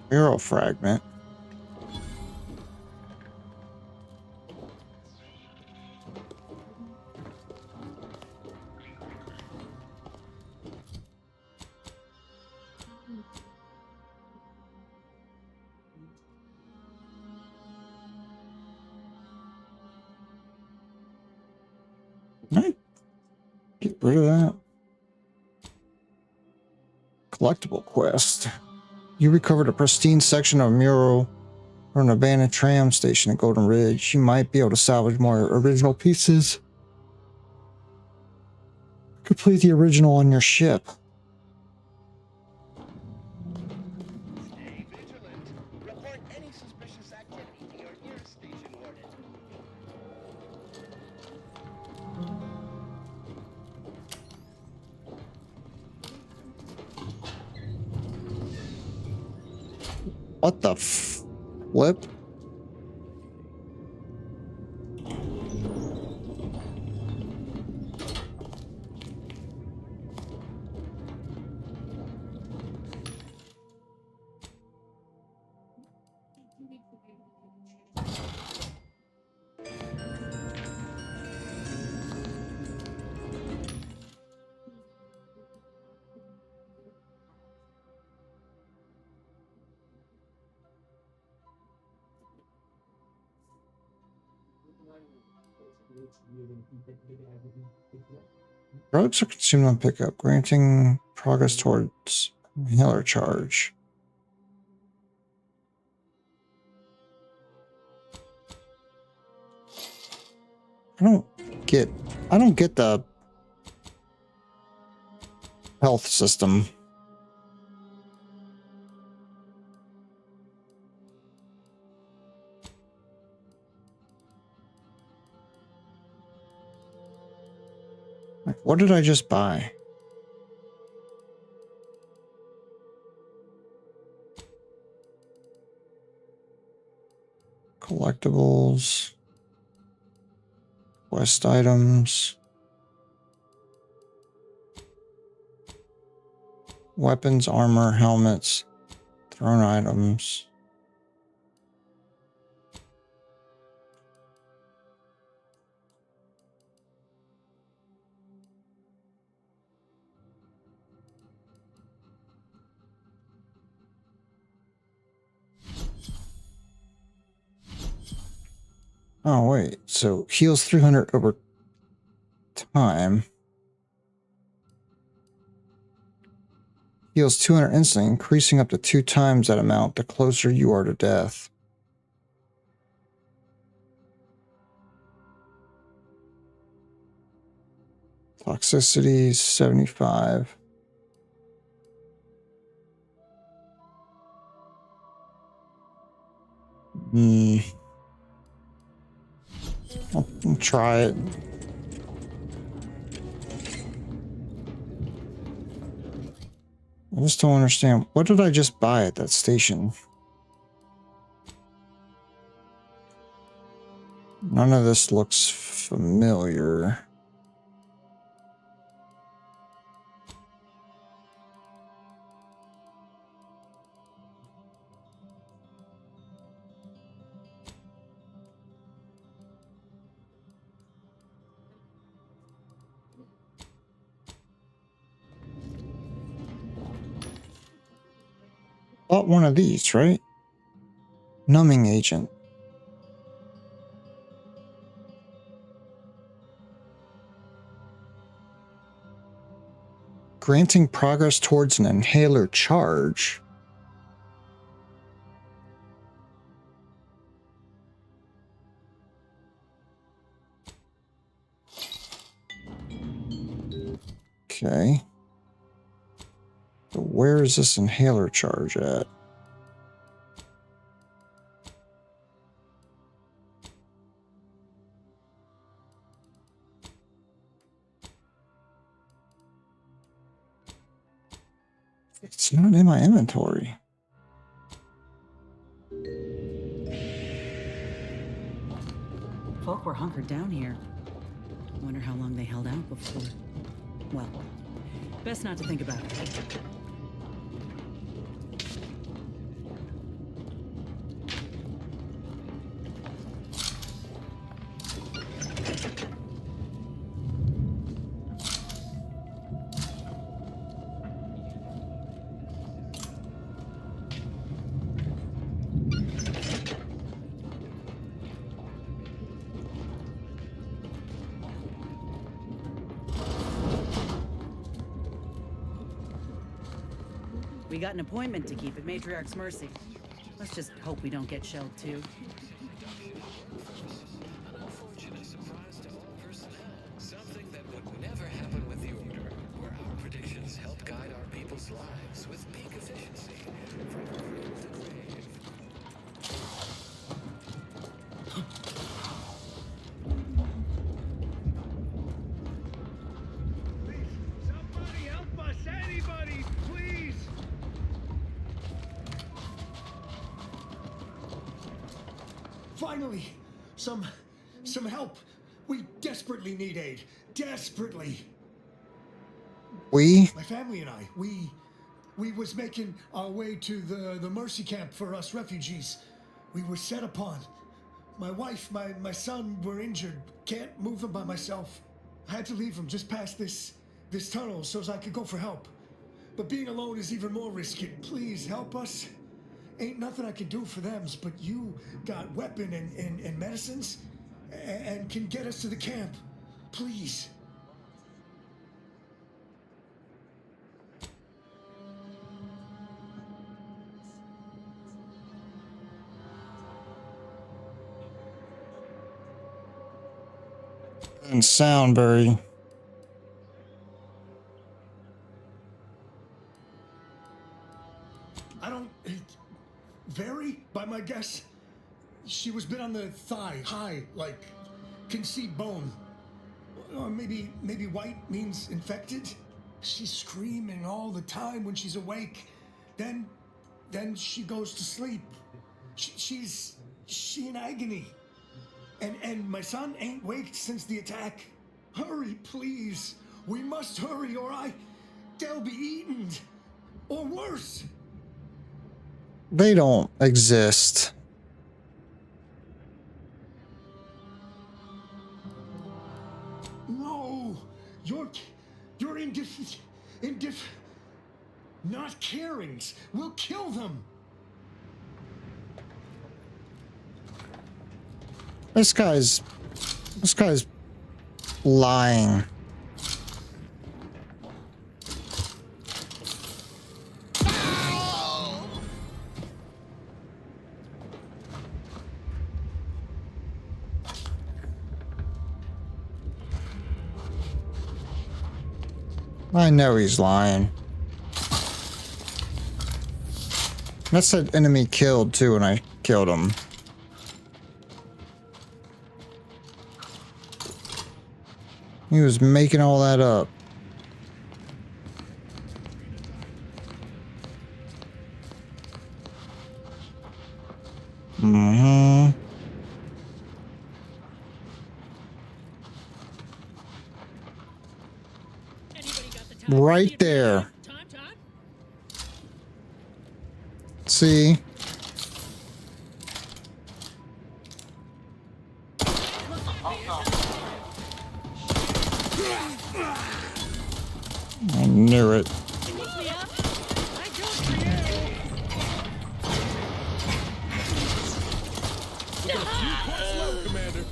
Mural fragment. Right. Get rid of that. Collectible quest. You recovered a pristine section of a mural from an abandoned tram station at Golden Ridge. You might be able to salvage more original pieces. Complete the original on your ship. Stay vigilant. Report any suspicious activity to your nearest station warden. What the flip? Drugs are consumed on pickup, granting progress towards inhaler charge. I don't get the health system. Like, what did I just buy? Collectibles. Quest items. Weapons, armor, helmets. Thrown items. Oh, wait. So heals 300 over time. Heals 200 instantly, increasing up to 2 times that amount the closer you are to death. Toxicity 75. I'll try it. I just don't understand. What did I just buy at that station? None of this looks familiar. Bought one of these, right? Numbing agent. Granting progress towards an inhaler charge. Okay. So where is this inhaler charge at? It's not in my inventory. Folk were hunkered down here. Wonder how long they held out before. Well, best not to think about it. We got an appointment to keep at Matriarch's mercy. Let's just hope we don't get shelled too. An unfortunate surprise to all personnel. Something that would never happen with the Order, where our predictions help guide our people's lives with peak efficiency from cradle to grave. Somebody help us! Anybody, please! Finally, some help. We desperately need aid. Desperately. We? My family and I, we was making our way to the mercy camp for us refugees. We were set upon. My wife, my son were injured. Can't move them by myself. I had to leave them just past this tunnel so as I could go for help. But being alone is even more risky. Please help us. Ain't nothing I can do for them, but you got weapon and medicines and can get us to the camp. Please. And sound very. I don't... Vary, by my guess. She was bit on the thigh, high, like, can see bone. Or maybe white means infected. She's screaming all the time when she's awake. Then she goes to sleep. She in agony. And my son ain't waked since the attack. Hurry, please. We must hurry or they'll be eaten. Or worse. They don't exist. No, you're not carings. We'll kill them. This guy's lying. I know he's lying. That said enemy killed too when I killed him. He was making all that up. Mm-hmm. Right there. See? I knew it. Commander.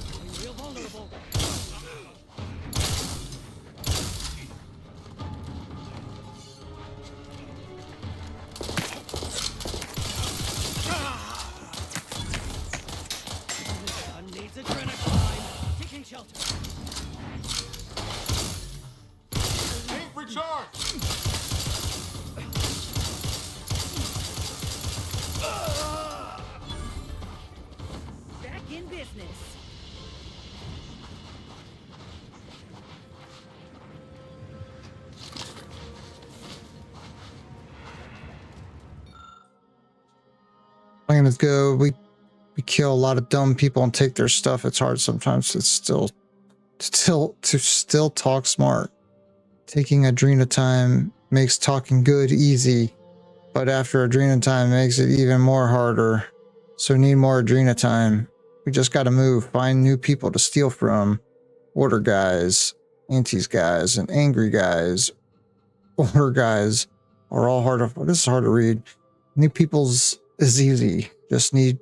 Plan is good. We kill a lot of dumb people and take their stuff. It's hard sometimes to still talk smart. Taking Adrena time makes talking good easy, but after Adrena time makes it even more harder. So need more Adrena time. We just gotta move, find new people to steal from. Order guys, Auntie's guys, and angry guys. Order guys are all hard to, this is hard to read. New people's is easy. Just need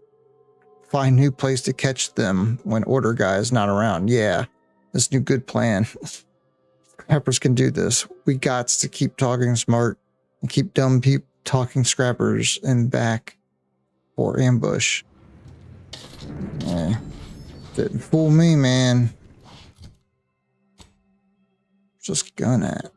find new place to catch them when order guy is not around. Yeah, this new good plan. Scrappers can do this. We gots to keep talking smart and keep dumb people talking scrappers in back for ambush. Yeah, didn't fool me, man. Just gun at.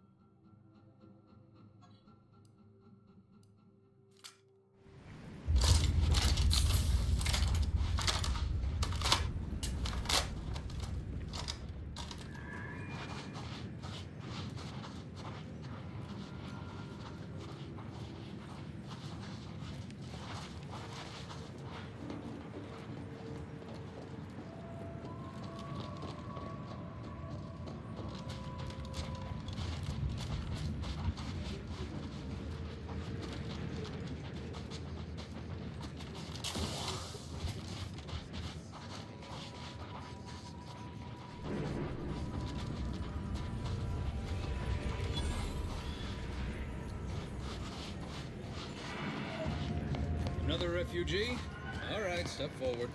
Another refugee? All right, step forward.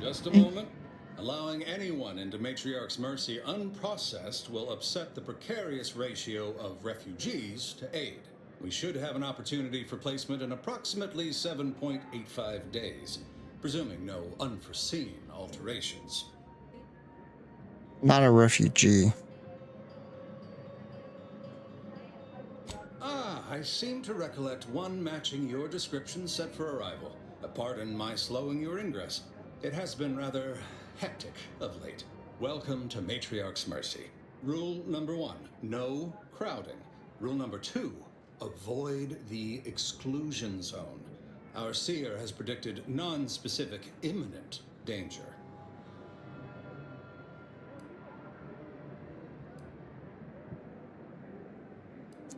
Just a moment. Allowing anyone into Matriarch's Mercy unprocessed will upset the precarious ratio of refugees to aid. We should have an opportunity for placement in approximately 7.85 days, presuming no unforeseen alterations. Not a refugee. I seem to recollect one matching your description set for arrival. Pardon my slowing your ingress. It has been rather hectic of late. Welcome to Matriarch's Mercy. Rule number 1, no crowding. Rule number 2, avoid the exclusion zone. Our seer has predicted non-specific imminent danger.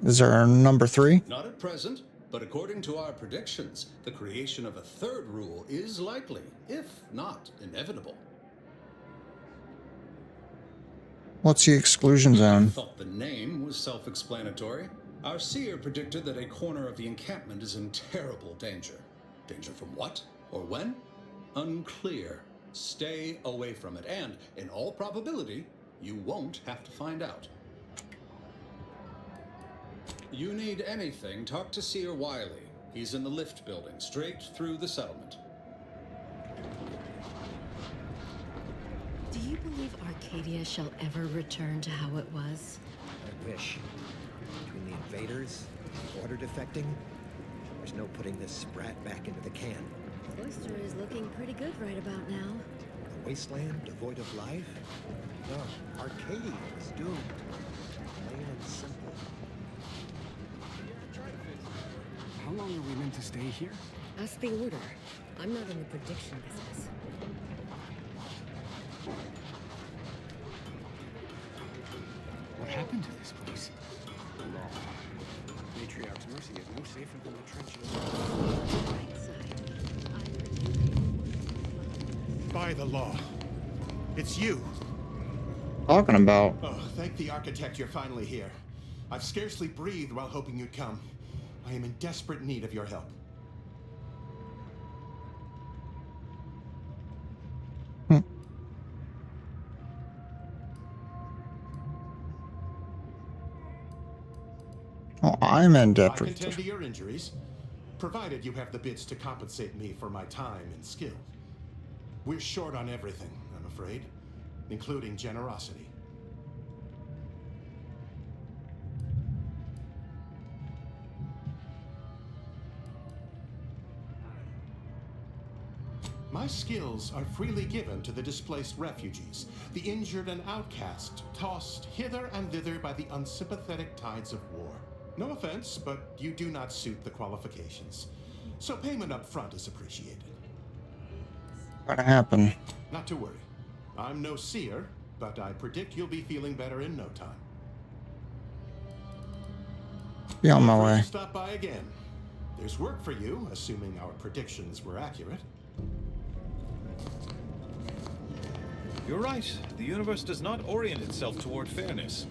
Is there a number 3? Not at present, but according to our predictions, the creation of a third rule is likely, if not inevitable. What's the exclusion zone? I thought the name was self-explanatory. Our seer predicted that a corner of the encampment is in terrible danger. Danger from what? Or when? Unclear. Stay away from it, and, in all probability, you won't have to find out. You need anything, talk to Seer Wiley. He's in the lift building, straight through the settlement. Do you believe Arcadia shall ever return to how it was? I wish. Between the invaders, the order defecting, there's no putting this sprat back into the can. Oyster is looking pretty good right about now. A wasteland devoid of life? No, Arcadia is doomed. Plain and simple. How long are we meant to stay here? Ask the order. I'm not in the prediction business. What happened to this place? The law. Matriarch's Mercy is no safer than the trenches. By the law. It's you. Talking about? Oh, thank the architect you're finally here. I've scarcely breathed while hoping you'd come. I am in desperate need of your help. Oh, I'm in I desperate. can tend to your injuries, provided you have the bits to compensate me for my time and skill. We're short on everything, I'm afraid, including generosity. My skills are freely given to the displaced refugees, the injured and outcast, tossed hither and thither by the unsympathetic tides of war. No offense, but you do not suit the qualifications. so payment up front is appreciated. Gonna happen. Not to worry. I'm no seer, but I predict you'll be feeling better in no time. Be on my way. Stop by again. There's work for you, assuming our predictions were accurate. You're right. The universe does not orient itself toward fairness.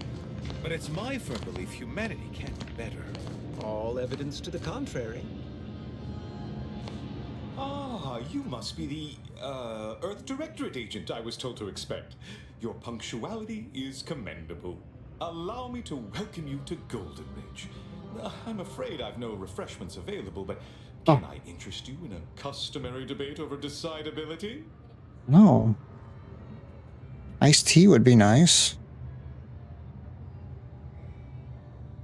But it's my firm belief humanity can be better. All evidence to the contrary. Ah, you must be the, Earth Directorate agent I was told to expect. Your punctuality is commendable. Allow me to welcome you to Golden Ridge. I'm afraid I've no refreshments available, but can I interest you in a customary debate over decidability? No. Iced tea would be nice.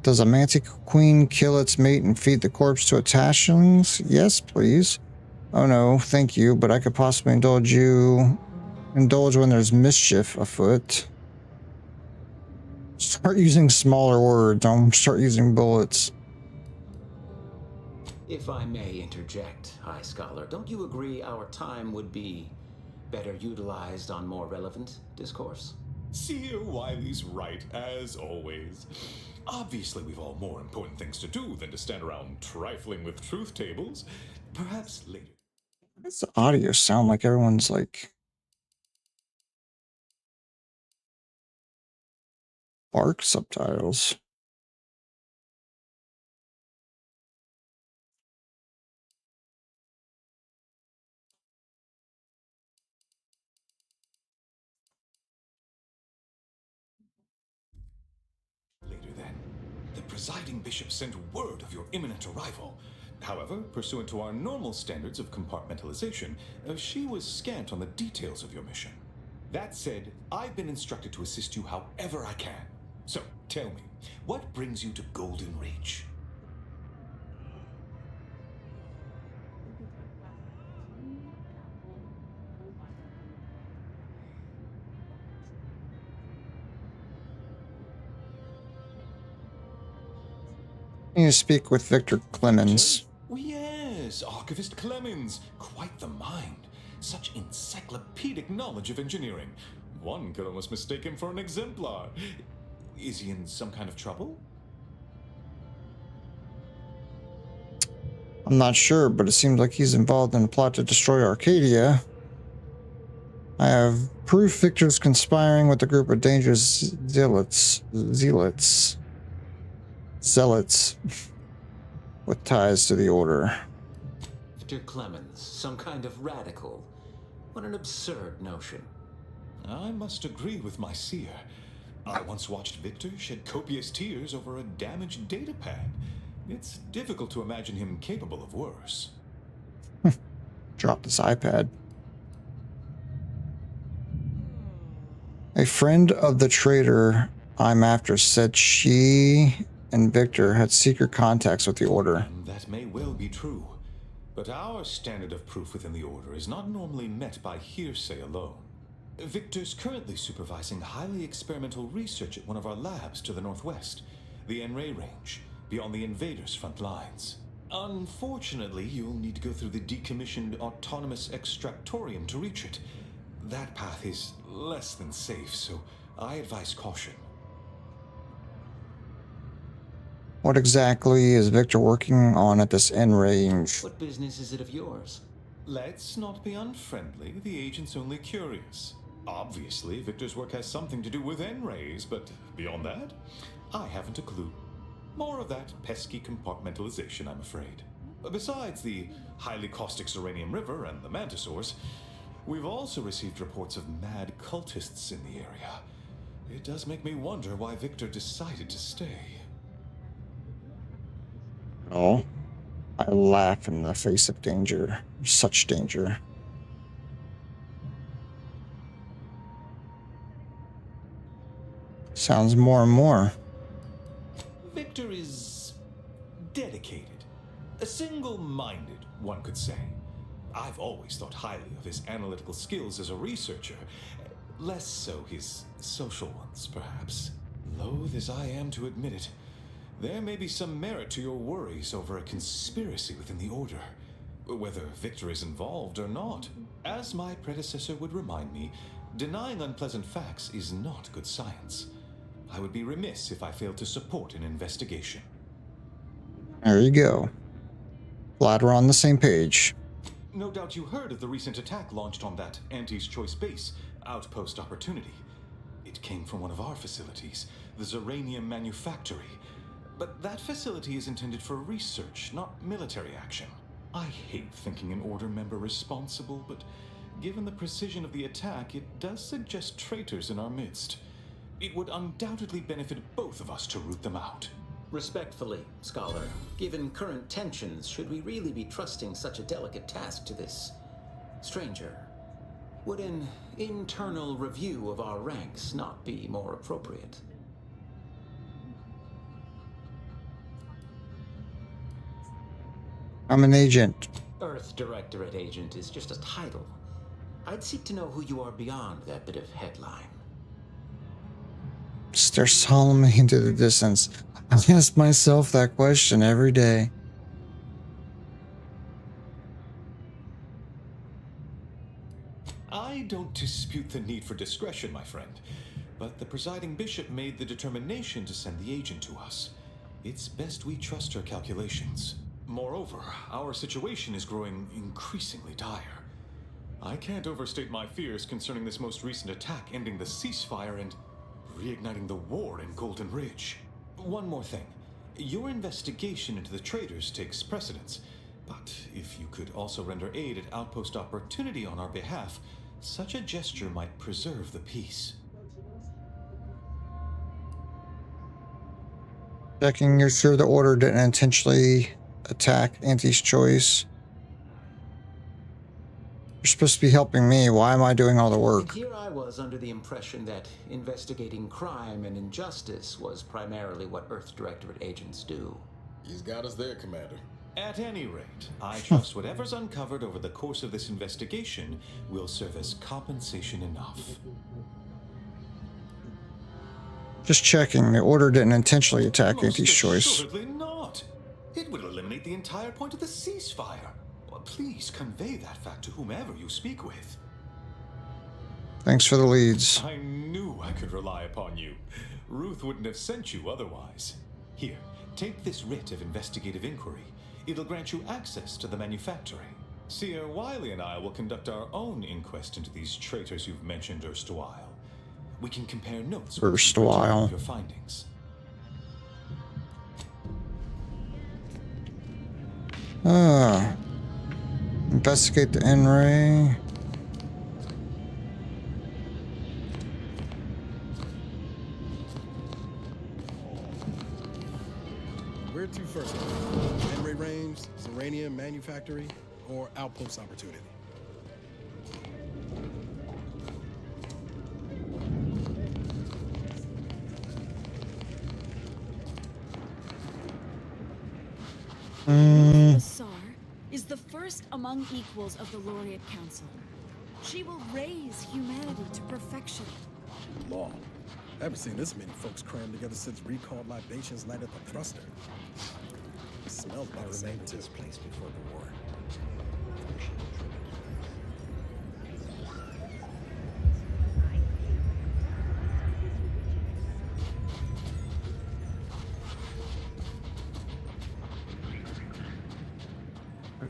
Does a mantis queen kill its mate and feed the corpse to its hatchlings? Yes, please. Oh no, thank you, but I could possibly indulge when there's mischief afoot. Start using smaller words. Don't start using bullets. If I may interject, High Scholar, don't you agree our time would be better utilized on more relevant discourse? Seer Wiley's right, as always. Obviously, we've all more important things to do than to stand around trifling with truth tables. Perhaps later. Why does the audio sound like everyone's like bark subtitles? Later then, the presiding bishop sent word of your imminent arrival. However, pursuant to our normal standards of compartmentalization, she was scant on the details of your mission. That said, I've been instructed to assist you however I can. So, tell me, what brings you to Golden Ridge? I need to speak with Victor Clemens. Yes, Archivist Clemens. Quite the mind. Such encyclopedic knowledge of engineering. One could almost mistake him for an exemplar. Is he in some kind of trouble? I'm not sure, but it seems like he's involved in a plot to destroy Arcadia. I have proof Victor's conspiring with a group of dangerous zealots with ties to the Order. Victor Clemens, some kind of radical. What an absurd notion. I must agree with my seer. I once watched Victor shed copious tears over a damaged datapad. It's difficult to imagine him capable of worse. Dropped his iPad. A friend of the traitor I'm after said she and Victor had secret contacts with the Order. That may well be true, but our standard of proof within the Order is not normally met by hearsay alone. Victor's currently supervising highly experimental research at one of our labs to the northwest, the N-Ray range, beyond the invaders' front lines. Unfortunately, you'll need to go through the decommissioned autonomous extractorium to reach it. That path is less than safe, so I advise caution. What exactly is Victor working on at this N range? What business is it of yours? Let's not be unfriendly. The agent's only curious. Obviously, Victor's work has something to do with N-rays, but beyond that, I haven't a clue. More of that pesky compartmentalization, I'm afraid. Besides the highly caustic Serenium River and the Mantisaurs, we've also received reports of mad cultists in the area. It does make me wonder why Victor decided to stay. Oh, I laugh in the face of danger. Such danger. Sounds more and more. Victor is dedicated. Single-minded, one could say. I've always thought highly of his analytical skills as a researcher. Less so his social ones, perhaps. Loath as I am to admit it, there may be some merit to your worries over a conspiracy within the Order. whether Victor is involved or not. As my predecessor would remind me, denying unpleasant facts is not good science. I would be remiss if I failed to support an investigation. There you go. Glad we're on the same page. No doubt you heard of the recent attack launched on that Auntie's Choice base, Outpost Opportunity. It came from one of our facilities, the Zeranium Manufactory. But that facility is intended for research, not military action. I hate thinking an Order member responsible, but given the precision of the attack, it does suggest traitors in our midst. It would undoubtedly benefit both of us to root them out. Respectfully, Scholar, given current tensions, should we really be trusting such a delicate task to this stranger? Would an internal review of our ranks not be more appropriate? I'm an agent. Earth Directorate agent is just a title. I'd seek to know who you are beyond that bit of headline. Stare solemnly into the distance. I ask myself that question every day. I don't dispute the need for discretion, my friend, but the presiding bishop made the determination to send the agent to us. It's best we trust her calculations. Moreover, our situation is growing increasingly dire. I can't overstate my fears concerning this most recent attack ending the ceasefire and reigniting the war in Golden Ridge. One more thing. Your investigation into the traitors takes precedence, but if you could also render aid at Outpost Opportunity on our behalf, such a gesture might preserve the peace. Checking you're sure the Order didn't intentionally attack Auntie's Choice. You're supposed to be helping me. Why am I doing all the work? And here I was under the impression that investigating crime and injustice was primarily what Earth Directorate agents do. He's got us there, Commander. At any rate, I trust whatever's uncovered over the course of this investigation will serve as compensation enough. Just checking. The Order didn't intentionally attack Auntie's Choice. Assuredly not. It would eliminate the entire point of the ceasefire. Well, please convey that fact to whomever you speak with. Thanks for the leads. I knew I could rely upon you. Ruth wouldn't have sent you otherwise. Here, take this writ of investigative inquiry. It'll grant you access to the manufactory. Seer Wiley and I will conduct our own inquest into these traitors you've mentioned erstwhile. We can compare notes with Erstwhile. your findings. Investigate the N-ray. Where to first? N-ray range, Zeranium Manufactory, or Outpost Opportunity? Basar is the first among equals of the Laureate Council. She will raise humanity to perfection. Law. Haven't seen this many folks crammed together since recalled libations night at the thruster. It smells about the same to this place before the war.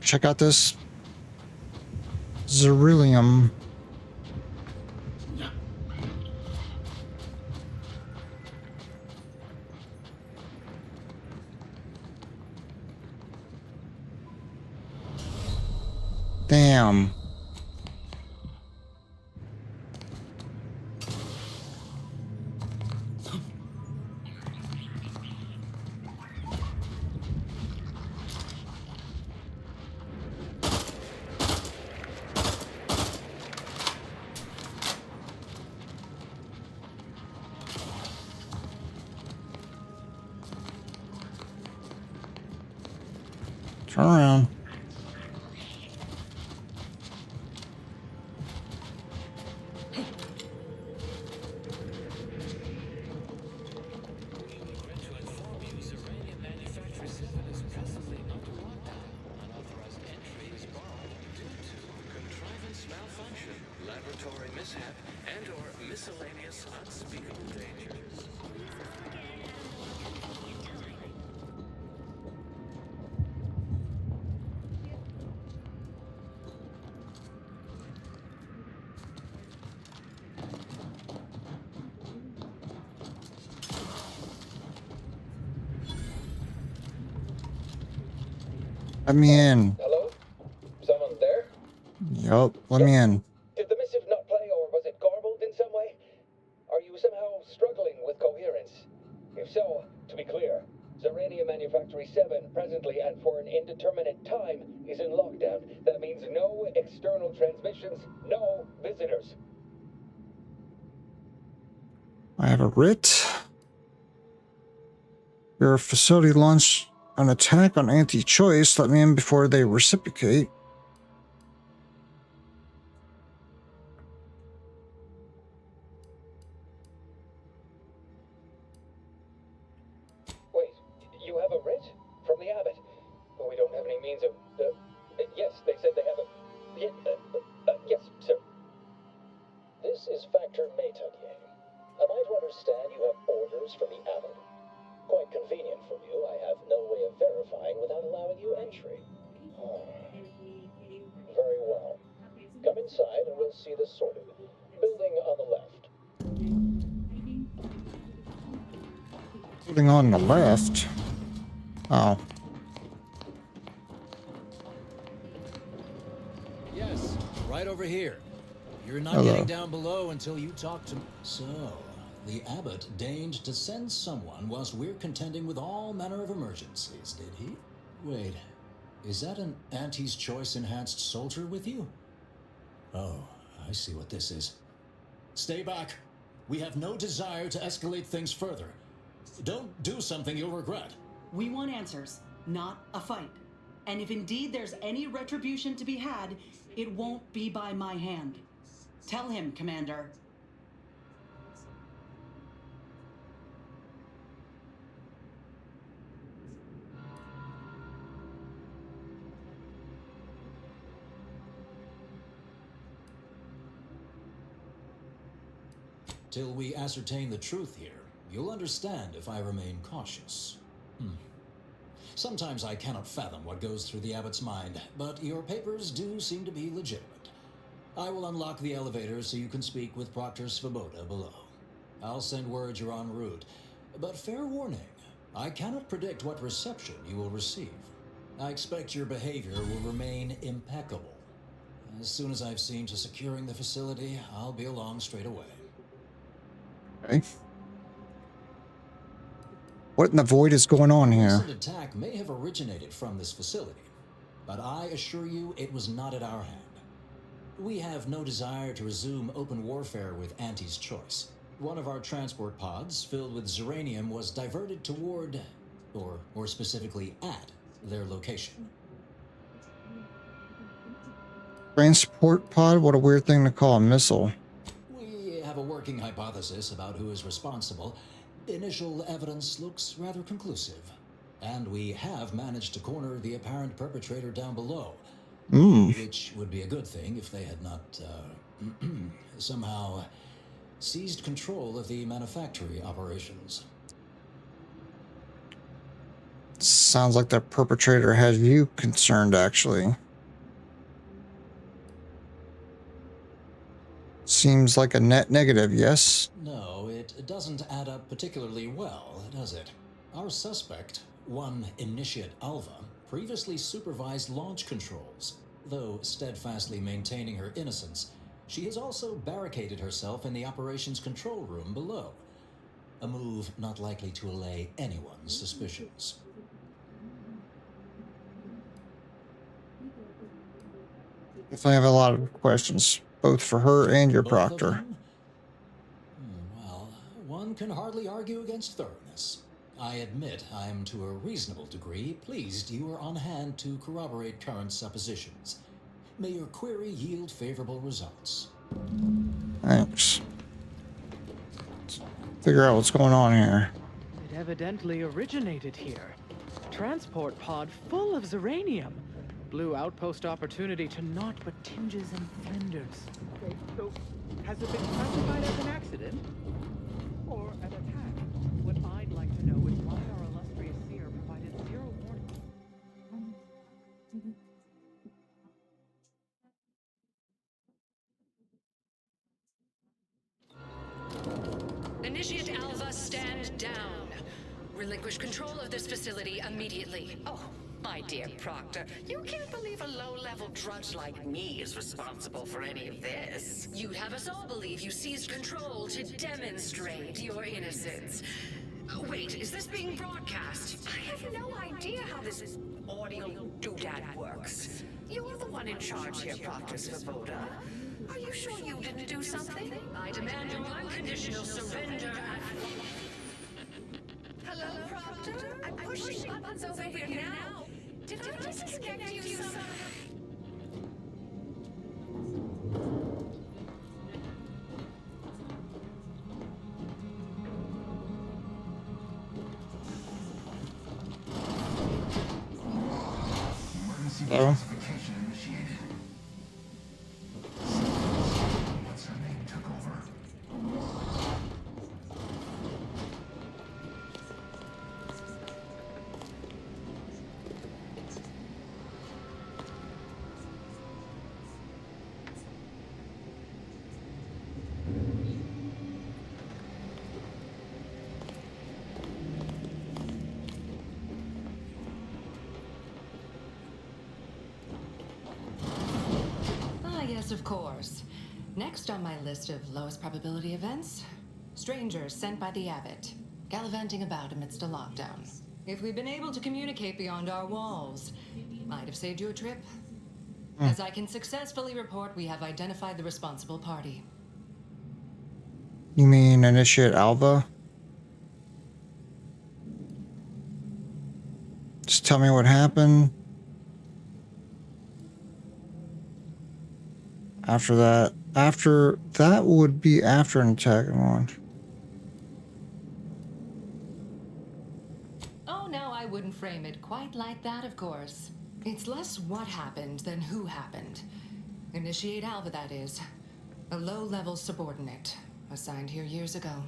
Check out this Zeranium. Damn. Turn around. miscellaneous unspeakable dangers. Let me in. Hello? Someone there? Yup, let me in. Did the missive not play, or was it garbled in some way? Are you somehow struggling with coherence? If so, to be clear, Zerania Manufactory 7 presently and for an indeterminate time is in lockdown. That means no external transmissions, no visitors. I have a writ. Your facility launched an attack on anti-choice. Let me in before they reciprocate. Wait, you have a writ? From the abbot? But we don't have any means of... yes, they said they have a... yes, sir. This is Factor Maytugye. Am I to understand you have orders from the abbot? Quite convenient for you. I have no way of verifying without allowing you entry. Very well. Come inside and we'll see this sorted. Building on the left. Building on the left. Oh. Yes, right over here. You're not Hello. getting down below until you talk to me. So, the abbot deigned to send someone whilst we're contending with all manner of emergencies, did he? Wait, is that an Auntie's Choice enhanced soldier with you? Oh, I see what this is. Stay back. We have no desire to escalate things further. Don't do something you'll regret. We want answers, not a fight. And if indeed there's any retribution to be had, it won't be by my hand. Tell him, Commander. Till we ascertain the truth here, you'll understand if I remain cautious. Sometimes I cannot fathom what goes through the abbot's mind, but your papers do seem to be legitimate. I will unlock the elevator so you can speak with Proctor Svoboda below. I'll send word you're en route, but fair warning, I cannot predict what reception you will receive. I expect your behavior will remain impeccable. As soon as I've seen to securing the facility, I'll be along straight away. Okay. What in the void is going on The here? recent attack may have originated from this facility, but I assure you it was not at our hand. We have no desire to resume open warfare with Auntie's Choice. One of our transport pods filled with Zeranium was diverted toward, or more specifically at, their location. Transport pod? What a weird thing to call a missile. We have a working hypothesis about who is responsible. Initial evidence looks rather conclusive, and we have managed to corner the apparent perpetrator down below. Which would be a good thing if they had not, somehow seized control of the manufactory operations. Sounds like the perpetrator has you concerned, actually. Seems like a net negative, yes? No, it doesn't add up particularly well, does it? Our suspect, one Initiate Alva, previously supervised launch controls. Though steadfastly maintaining her innocence, she has also barricaded herself in the operations control room below. A move not likely to allay anyone's suspicions. If I have a lot of questions, both for her and your proctor. Well, one can hardly argue against thoroughness. I admit I am to a reasonable degree pleased you are on hand to corroborate current suppositions. May your query yield favorable results. Thanks. Let's figure out what's going on here. It evidently originated here. Transport pod full of Zeranium. Blue outpost opportunity to naught but tinges and flinders. Okay, so Has it been classified as an accident? Or an attack? What I'd like to know is why our illustrious seer provided zero warning. Initiate Alva, stand down. Relinquish control of this facility immediately. Oh, my dear Proctor, you can't believe a low-level drudge like me is responsible for any of this. You'd have us all believe you seized control to demonstrate your innocence. Wait, is this being broadcast? I have no idea how this audio doodad works. You're the one in charge here, Proctor Svoboda. Are you sure you didn't do something? I demand your unconditional surrender. Hello, Proctor? I'm pushing buttons over here now. Did I disconnect you somehow? Oh. Yes, of course. Next on my list of lowest probability events, strangers sent by the Abbot, gallivanting about amidst a lockdown. If we'd been able to communicate beyond our walls, might have saved you a trip. As I can successfully report, we have identified the responsible party. You mean Initiate Alva? Just tell me what happened. After that would be after an attack. Come on. Oh, no, I wouldn't frame it quite like that, of course. It's less what happened than who happened. Initiate Alva, that is. A low-level subordinate, assigned here years ago.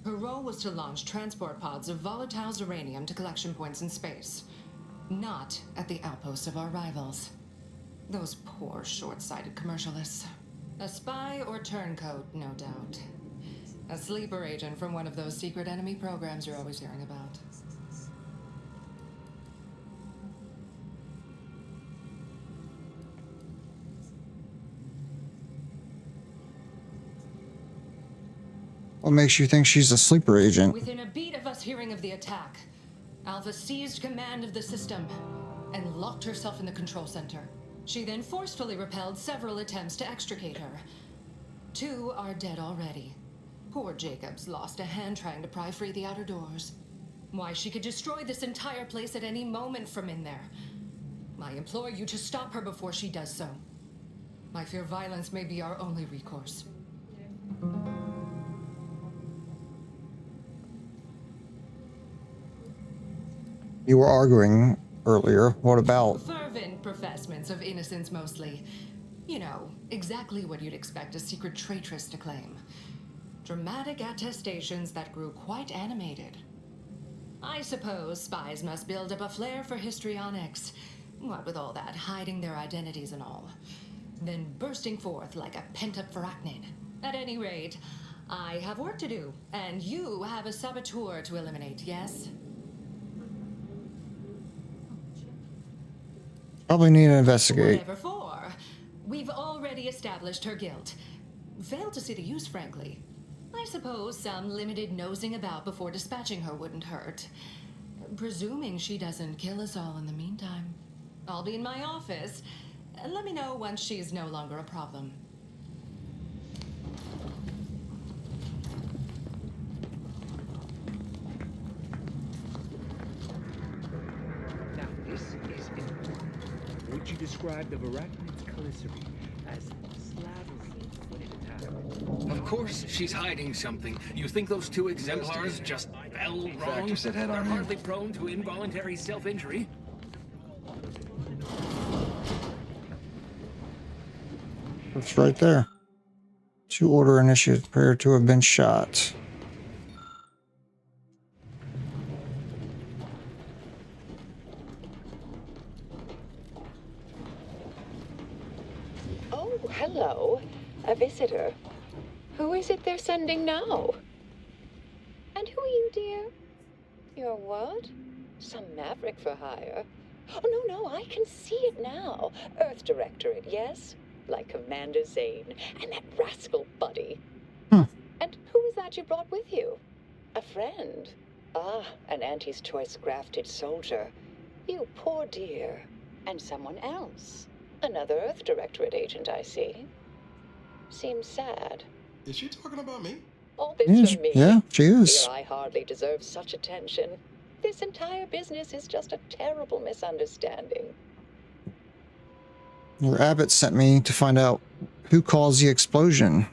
Her role was to launch transport pods of volatile uranium to collection points in space. Not at the outposts of our rivals. Those poor, short-sighted commercialists. A spy or turncoat, no doubt. A sleeper agent from one of those secret enemy programs you're always hearing about. What makes you think she's a sleeper agent? Within a beat of us hearing of the attack, Alva seized command of the system and locked herself in the control center. She then forcefully repelled several attempts to extricate her. 2 are dead already. Poor Jacobs lost a hand trying to pry free the outer doors. Why, she could destroy this entire place at any moment from in there. I implore you to stop her before she does so. I fear violence may be our only recourse. You were arguing earlier. What about? Fervent professements of innocence, mostly. You know, exactly what you'd expect a secret traitress to claim. Dramatic attestations that grew quite animated. I suppose spies must build up a flair for histrionics. What with all that, hiding their identities and all. Then bursting forth like a pent-up arachnid. At any rate, I have work to do, and you have a saboteur to eliminate, yes? Probably need to investigate. Whatever for. We've already established her guilt. Failed to see the use, frankly. I suppose some limited nosing about before dispatching her wouldn't hurt. Presuming she doesn't kill us all in the meantime. I'll be in my office. Let me know once she's no longer a problem. Now, this is important. Would you describe the Varachid's Calicity as slavering when it attacked? Of course she's hiding something. You think those 2 exemplars just fell wrong? Factors that head They're on in. hardly prone to involuntary self-injury. It's right there. 2 order initiates appear to have been shot. Oh, hello. A visitor. Who is it they're sending now? And who are you, dear? You're what? Some maverick for hire? Oh, no, I can see it now. Earth Directorate, yes? Like Commander Zane and that rascal Buddy. And who is that you brought with you? A friend? Ah, an Auntie's Choice grafted soldier. You poor dear. And someone else. Another Earth Directorate agent, I see. Seems sad. Is she talking about me? All this from me. Yeah, she is. Fear I hardly deserve such attention. This entire business is just a terrible misunderstanding. Your abbot sent me to find out who caused the explosion.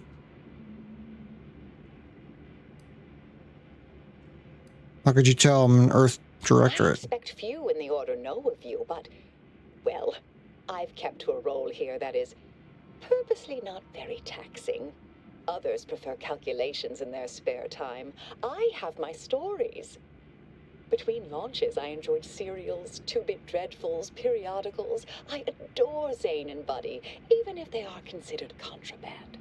How could you tell I'm an Earth Directorate? I expect few in the Order know of you, but, well, I've kept to a role here that is purposely not very taxing. Others prefer calculations in their spare time. I have my stories. Between launches, I enjoyed serials, two-bit dreadfuls, periodicals. I adore Zane and Buddy, even if they are considered contraband.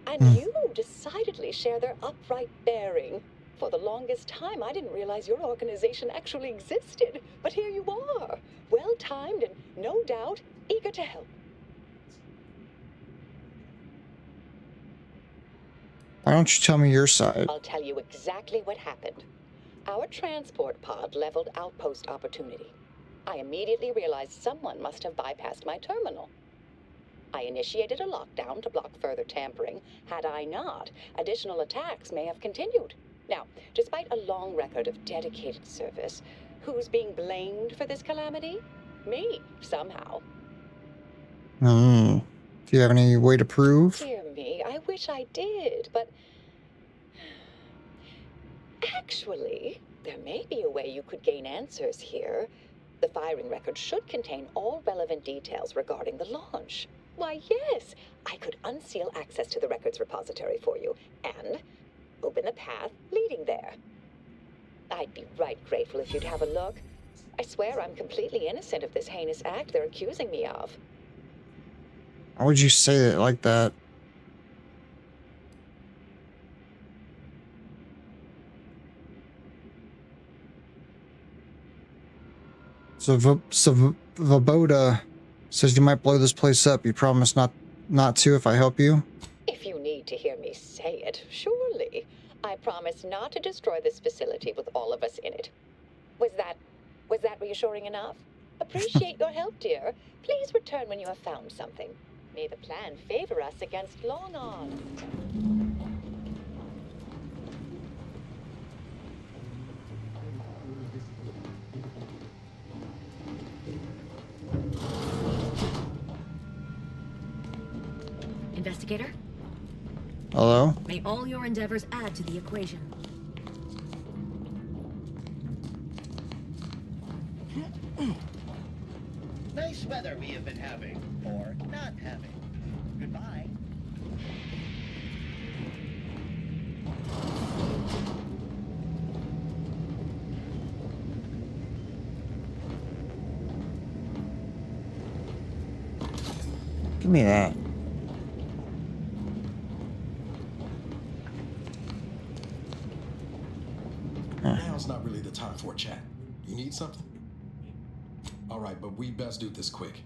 And you decidedly share their upright bearing. For the longest time, I didn't realize your organization actually existed. But here you are, well-timed and, no doubt, eager to help. Why don't you tell me your side? I'll tell you exactly what happened. Our transport pod leveled outpost opportunity. I immediately realized someone must have bypassed my terminal. I initiated a lockdown to block further tampering. Had I not, additional attacks may have continued. Now, despite a long record of dedicated service, who's being blamed for this calamity? Me, somehow. Do you have any way to prove? Dear me, I wish I did, but... Actually, there may be a way you could gain answers here. The firing record should contain all relevant details regarding the launch. Why, yes, I could unseal access to the records repository for you, and open the path leading there. I'd be right grateful if you'd have a look. I swear I'm completely innocent of this heinous act they're accusing me of. How would you say it like that? So Vaboda says you might blow this place up. You promise not to if I help you? If you need to hear me say it, surely. I promise not to destroy this facility with all of us in it. Was that reassuring enough? Appreciate your help, dear. Please return when you have found something. May the plan favor us against long odds. Investigator? Hello? May all your endeavors add to the equation. Nice weather we have been having, or not having. Goodbye. Give me that. Now's not really the time for a chat. You need something? All right, but we best do this quick.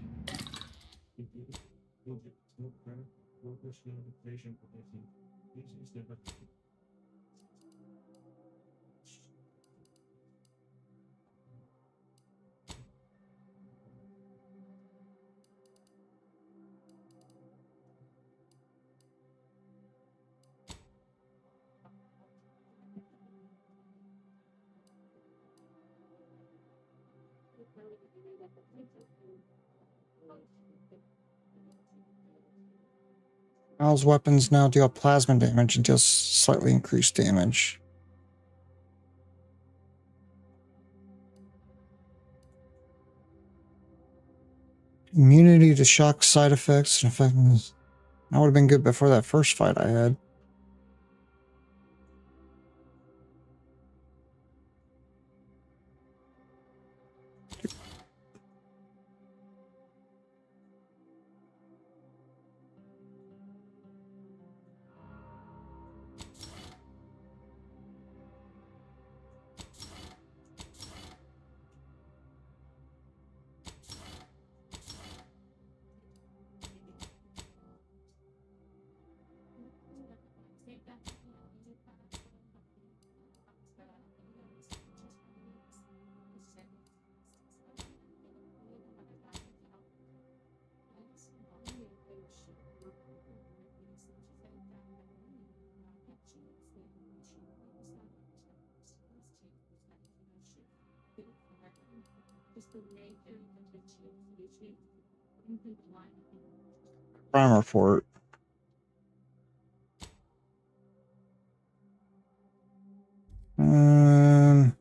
Al's weapons now deal plasma damage and deal slightly increased damage. Immunity to shock side effects and effectiveness. That would have been good before that first fight I had. Crime report. Um,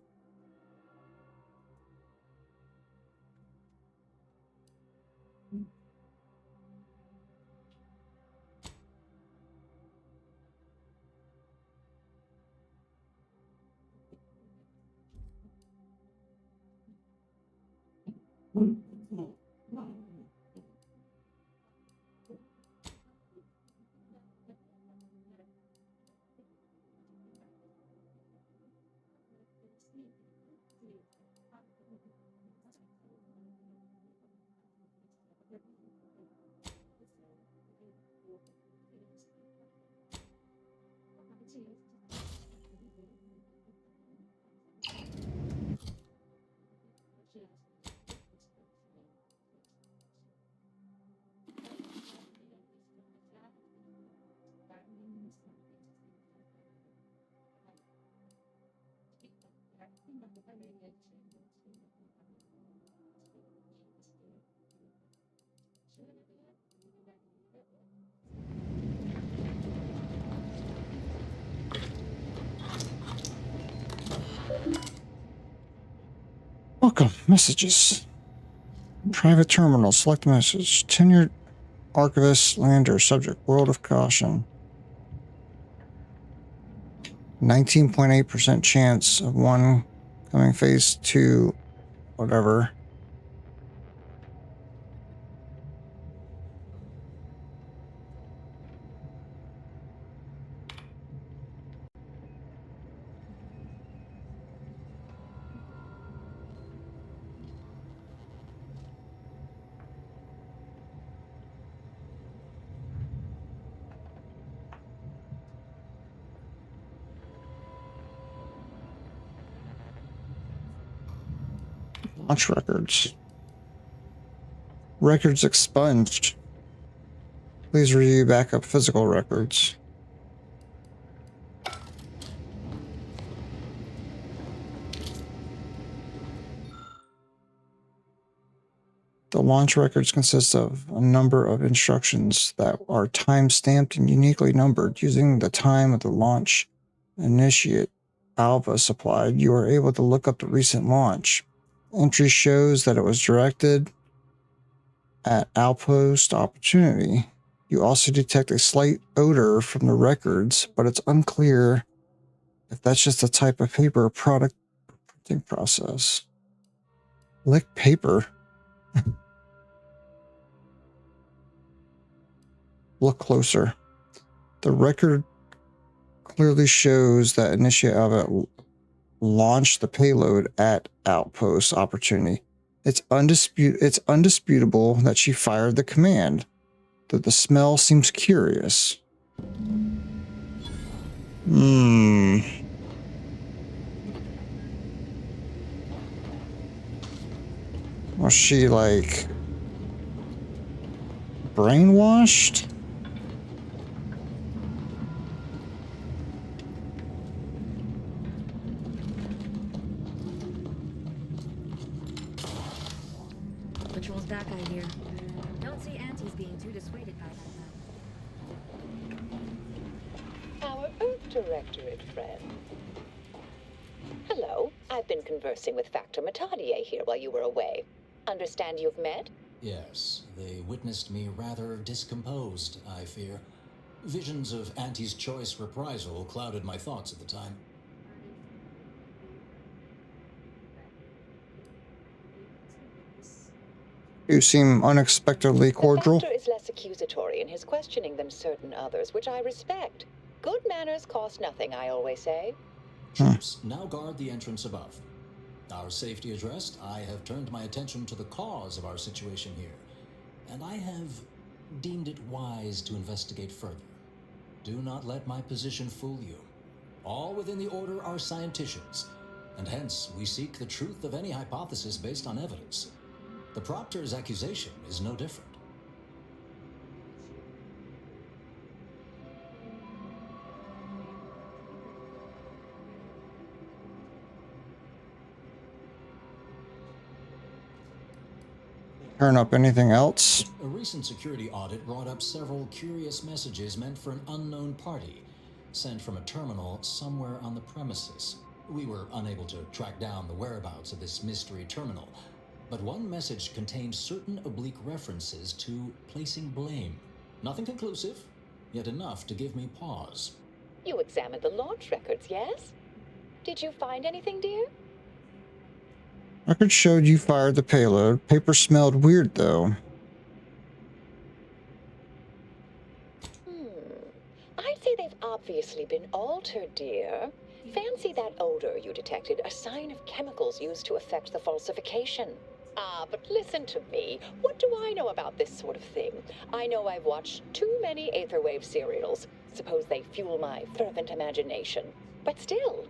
welcome. Messages. Private terminal. Select message. Tenured archivist lander. Subject. World of caution. 19.8% chance of one coming phase 2. Whatever. Launch records. Records expunged. Please review backup physical records. The launch records consist of a number of instructions that are time-stamped and uniquely numbered. Using the time of the launch initiate alpha supplied, you are able to look up the recent launch. Entry shows that it was directed at outpost opportunity. You also detect a slight odor from the records, but it's unclear if that's just a type of paper or product printing process. Lick paper. Look closer. The record clearly shows that Initiate Alpha launched the payload at outpost opportunity. It's undisputable that she fired the command, though the smell seems curious. Was she like brainwashed? Patrol's back, I hear. Don't see Auntie's being too dissuaded by that. Our Earth Directorate friend. Hello. I've been conversing with Factor Matadier here while you were away. Understand you've met? Yes, they witnessed me rather discomposed, I fear. Visions of Auntie's choice reprisal clouded my thoughts at the time. You seem unexpectedly cordial. The Factor is less accusatory in his questioning than certain others, which I respect. Good manners cost nothing, I always say. Troops, now guard the entrance above. Our safety addressed, I have turned my attention to the cause of our situation here, and I have deemed it wise to investigate further. Do not let my position fool you. All within the Order are scienticians, and hence we seek the truth of any hypothesis based on evidence. The Proctor's accusation is no different. Turn up anything else? A recent security audit brought up several curious messages meant for an unknown party, sent from a terminal somewhere on the premises. We were unable to track down the whereabouts of this mystery terminal, but one message contained certain oblique references to placing blame. Nothing conclusive, yet enough to give me pause. You examined the launch records, yes? Did you find anything, dear? Record showed you fired the payload. Paper smelled weird, though. I'd say they've obviously been altered, dear. Fancy that odor you detected, a sign of chemicals used to affect the falsification. Ah, but listen to me. What do I know about this sort of thing? I know I've watched too many Aetherwave serials. Suppose they fuel my fervent imagination. But still,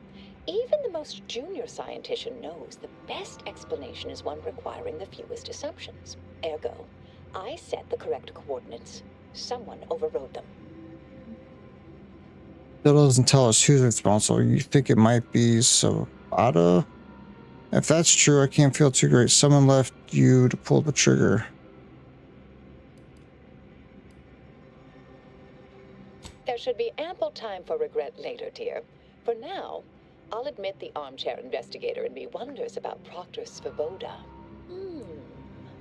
even the most junior scientician knows the best explanation is one requiring the fewest assumptions. Ergo, I set the correct coordinates. Someone overrode them. Still doesn't tell us who's responsible. You think it might be Sabata? If that's true, I can't feel too great. Someone left you to pull the trigger. There should be ample time for regret later, dear. For now, I'll admit the armchair investigator in me wonders about Proctor Svoboda.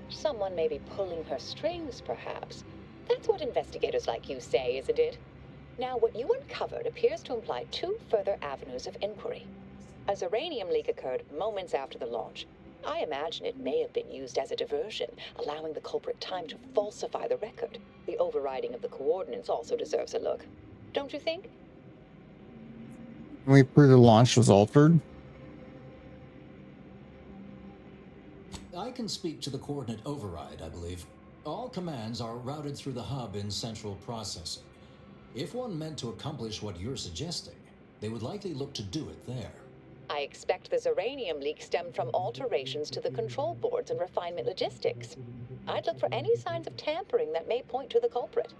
Someone may be pulling her strings, perhaps. That's what investigators like you say, isn't it? Now, what you uncovered appears to imply two further avenues of inquiry. A uranium leak occurred moments after the launch. I imagine it may have been used as a diversion, allowing the culprit time to falsify the record. The overriding of the coordinates also deserves a look. Don't you think? Can we prove the launch was altered? I can speak to the coordinate override, I believe. All commands are routed through the hub in central processing. If one meant to accomplish what you're suggesting, they would likely look to do it there. I expect this uranium leak stemmed from alterations to the control boards and refinement logistics. I'd look for any signs of tampering that may point to the culprit.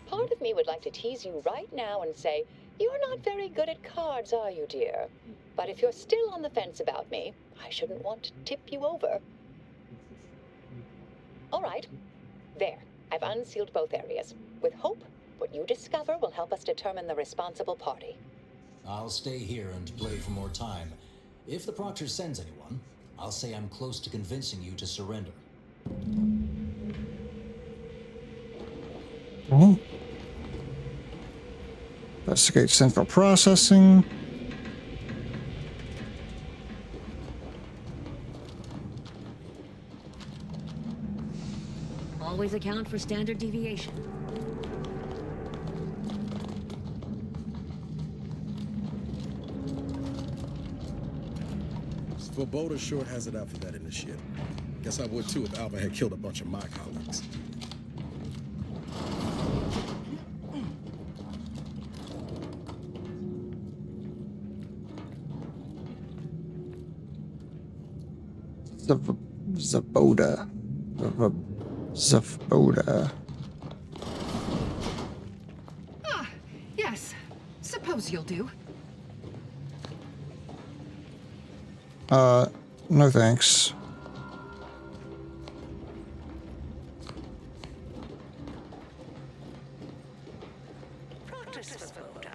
Part of me would like to tease you right now and say, you're not very good at cards, are you, dear? But if you're still on the fence about me, I shouldn't want to tip you over. All right. There. I've unsealed both areas. With hope, what you discover will help us determine the responsible party. I'll stay here and play for more time. If the Proctor sends anyone, I'll say I'm close to convincing you to surrender. Investigate central processing. Always account for standard deviation. Svoboda sure has it out for that initiate. Guess I would too if Alva had killed a bunch of my colleagues. Svoboda. Svoboda. Ah, yes. Suppose you'll do. No thanks. Proctor Svoboda.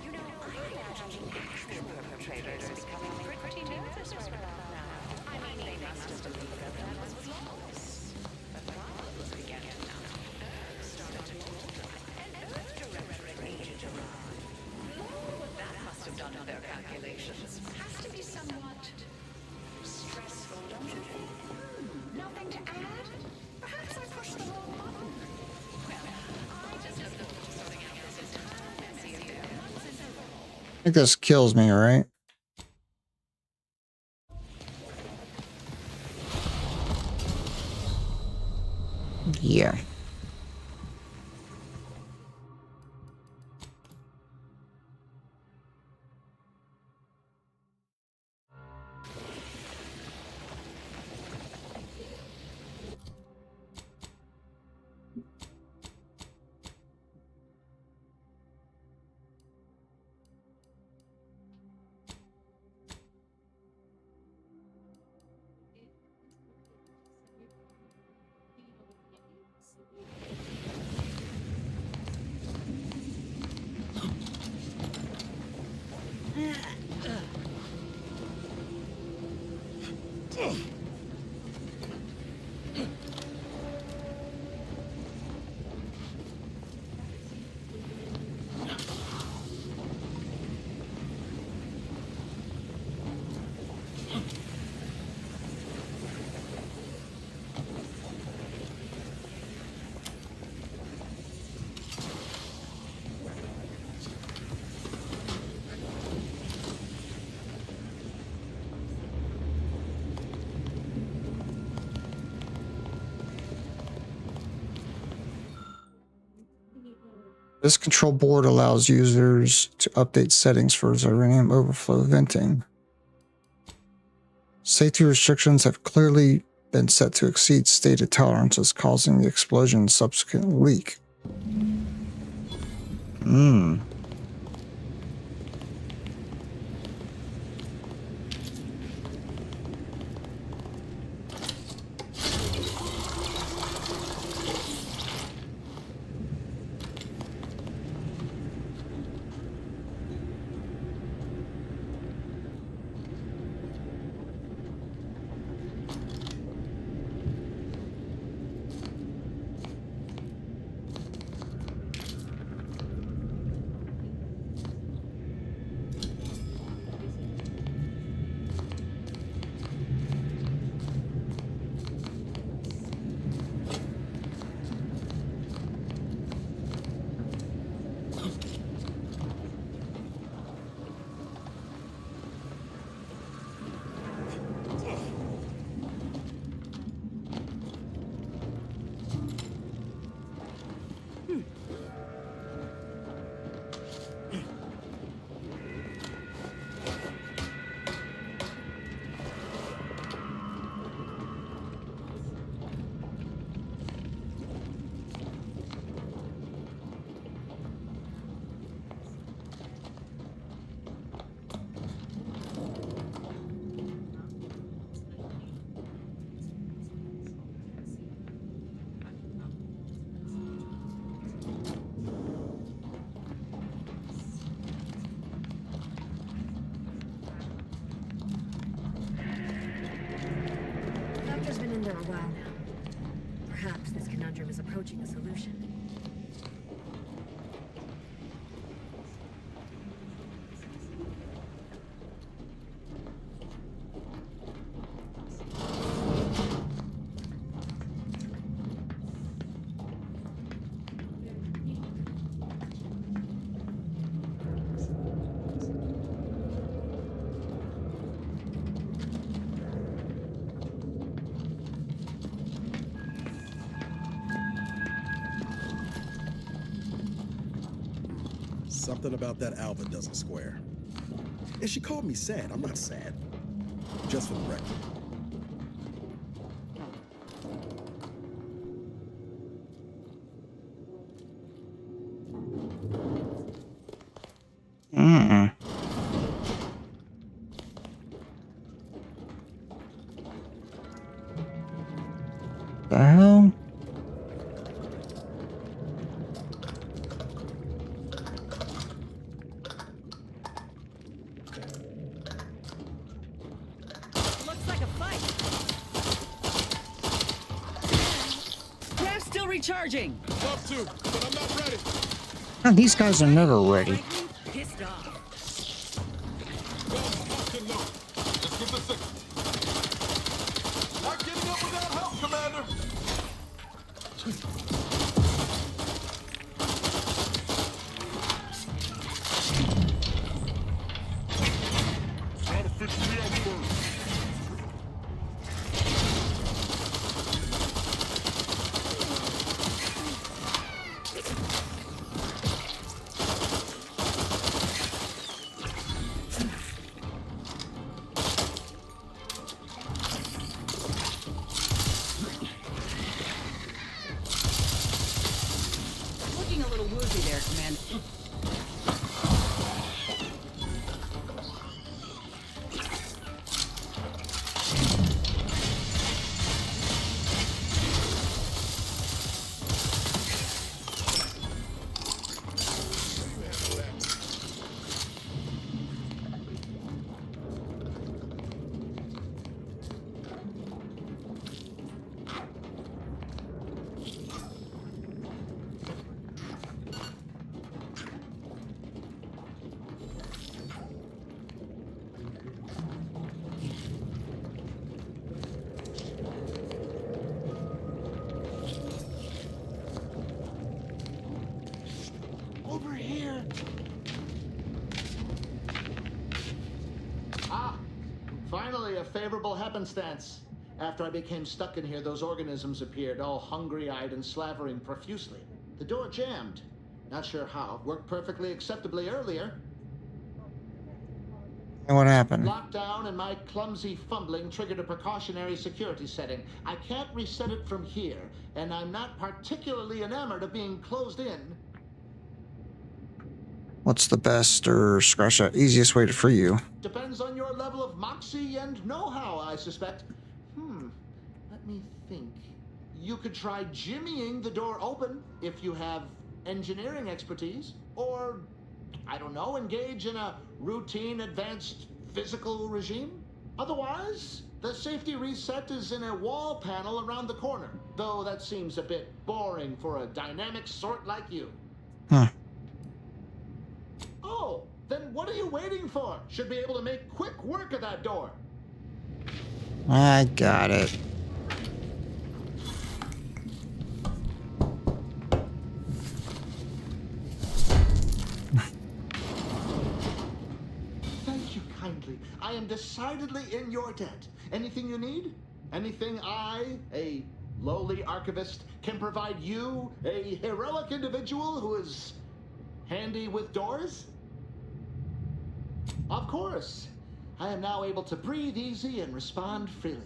You know, I imagine the actual perpetrators are becoming pretty nervous right about now. I mean, they must have believed that that was flawless. But problems began to mount. Earth started to multiply, and Earth Directorate needed to run. That must have done their calculations. Has to be somewhat stressful, don't you think? Nothing to add? Perhaps I pushed the wrong button. Well, I just have to sorting out this entire messy affair once and for all. I think this kills me, right? Yeah. This control board allows users to update settings for uranium overflow venting. Safety restrictions have clearly been set to exceed stated tolerances, causing the explosion and subsequent leak. Doctor's been in there a while now. Perhaps this conundrum is approaching a solution. Something about that Alva doesn't square. And she called me sad. I'm not sad. Just for the record. The hell? Looks like a fight. Gas still recharging. Up to, but I'm not ready. Man, these guys are never ready. Pissed off. Let's get the signal. Not getting up without help, Commander. Gotta fix me up first. Finally, a favorable happenstance. After I became stuck in here, those organisms appeared, all hungry-eyed and slavering profusely. The door jammed. Not sure how. Worked perfectly acceptably earlier. And what happened? Lockdown and my clumsy fumbling triggered a precautionary security setting. I can't reset it from here, and I'm not particularly enamored of being closed in. What's the best or scratch that easiest way to free you? Depends on your level of moxie and know-how, I suspect. Let me think. You could try jimmying the door open if you have engineering expertise, or, I don't know, engage in a routine advanced physical regime. Otherwise, the safety reset is in a wall panel around the corner, though that seems a bit boring for a dynamic sort like you. Huh. Oh, then what are you waiting for? Should be able to make quick work of that door. I got it. Thank you kindly. I am decidedly in your debt. Anything you need? Anything I, a lowly archivist, can provide you, a heroic individual who is handy with doors? Of course. I am now able to breathe easy and respond freely.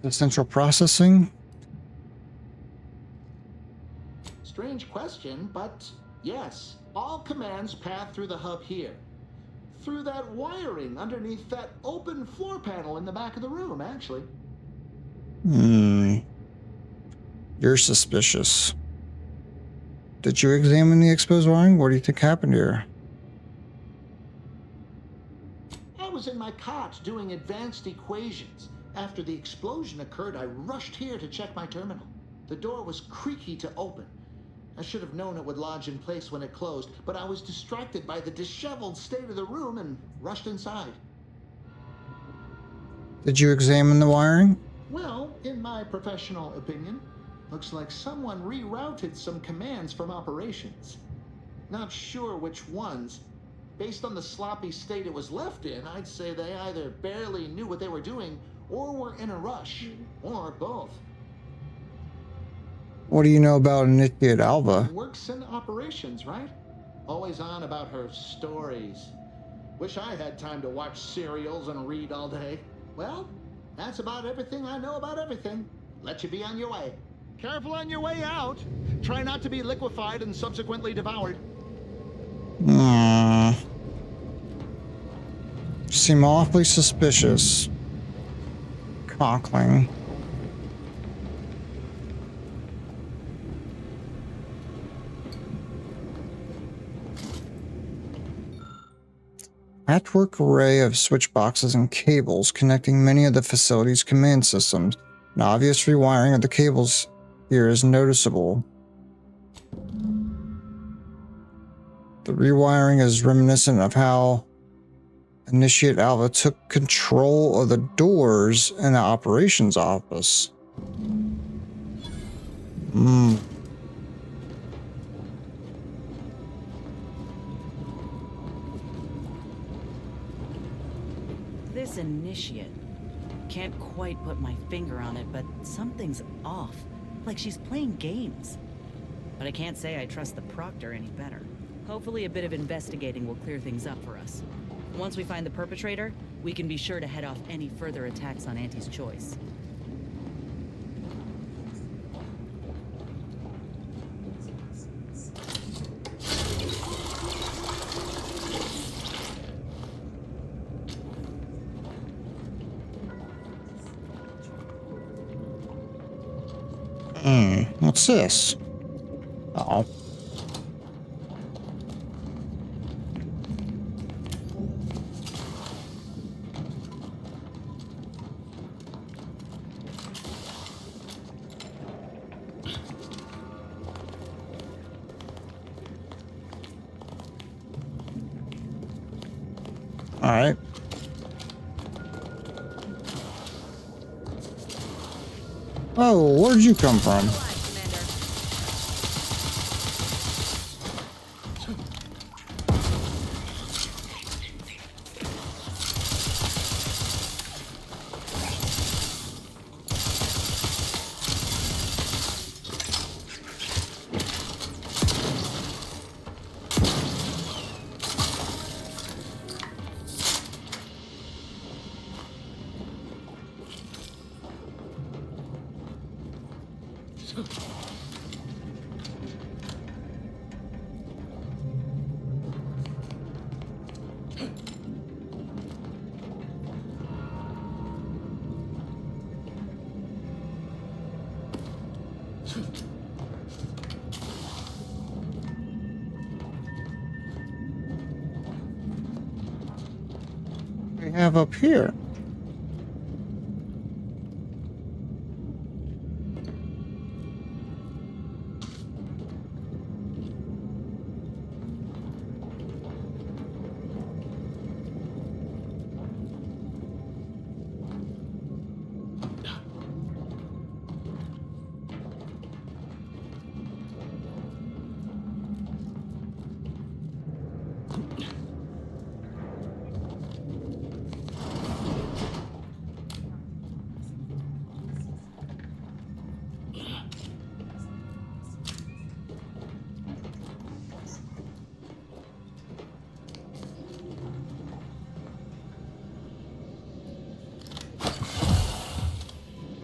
The central processing? Strange question, but yes. All commands pass through the hub here. Through that wiring underneath that open floor panel in the back of the room, actually. You're suspicious. Did you examine the exposed wiring? What do you think happened here? I was in my cot doing advanced equations. After the explosion occurred, I rushed here to check my terminal. The door was creaky to open. I should have known it would lodge in place when it closed, but I was distracted by the disheveled state of the room and rushed inside. Did you examine the wiring? Well, in my professional opinion, looks like someone rerouted some commands from operations. Not sure which ones. Based on the sloppy state it was left in, I'd say they either barely knew what they were doing or were in a rush, or both. What do you know about Initiate Alva? Works in operations, right? Always on about her stories. Wish I had time to watch serials and read all day. Well, that's about everything I know about everything. Let you be on your way. Careful on your way out. Try not to be liquefied and subsequently devoured. Seem awfully suspicious. Cockling. Patchwork array of switch boxes and cables connecting many of the facility's command systems. An obvious rewiring of the cables here is noticeable. The rewiring is reminiscent of how Initiate Alva took control of the doors in the operations office. This initiate. Can't quite put my finger on it, but something's off. Like she's playing games. But I can't say I trust the Proctor any better. Hopefully a bit of investigating will clear things up for us. Once we find the perpetrator, we can be sure to head off any further attacks on Auntie's choice. What's this? Uh-oh. All right. Oh, where'd you come from? We have up here.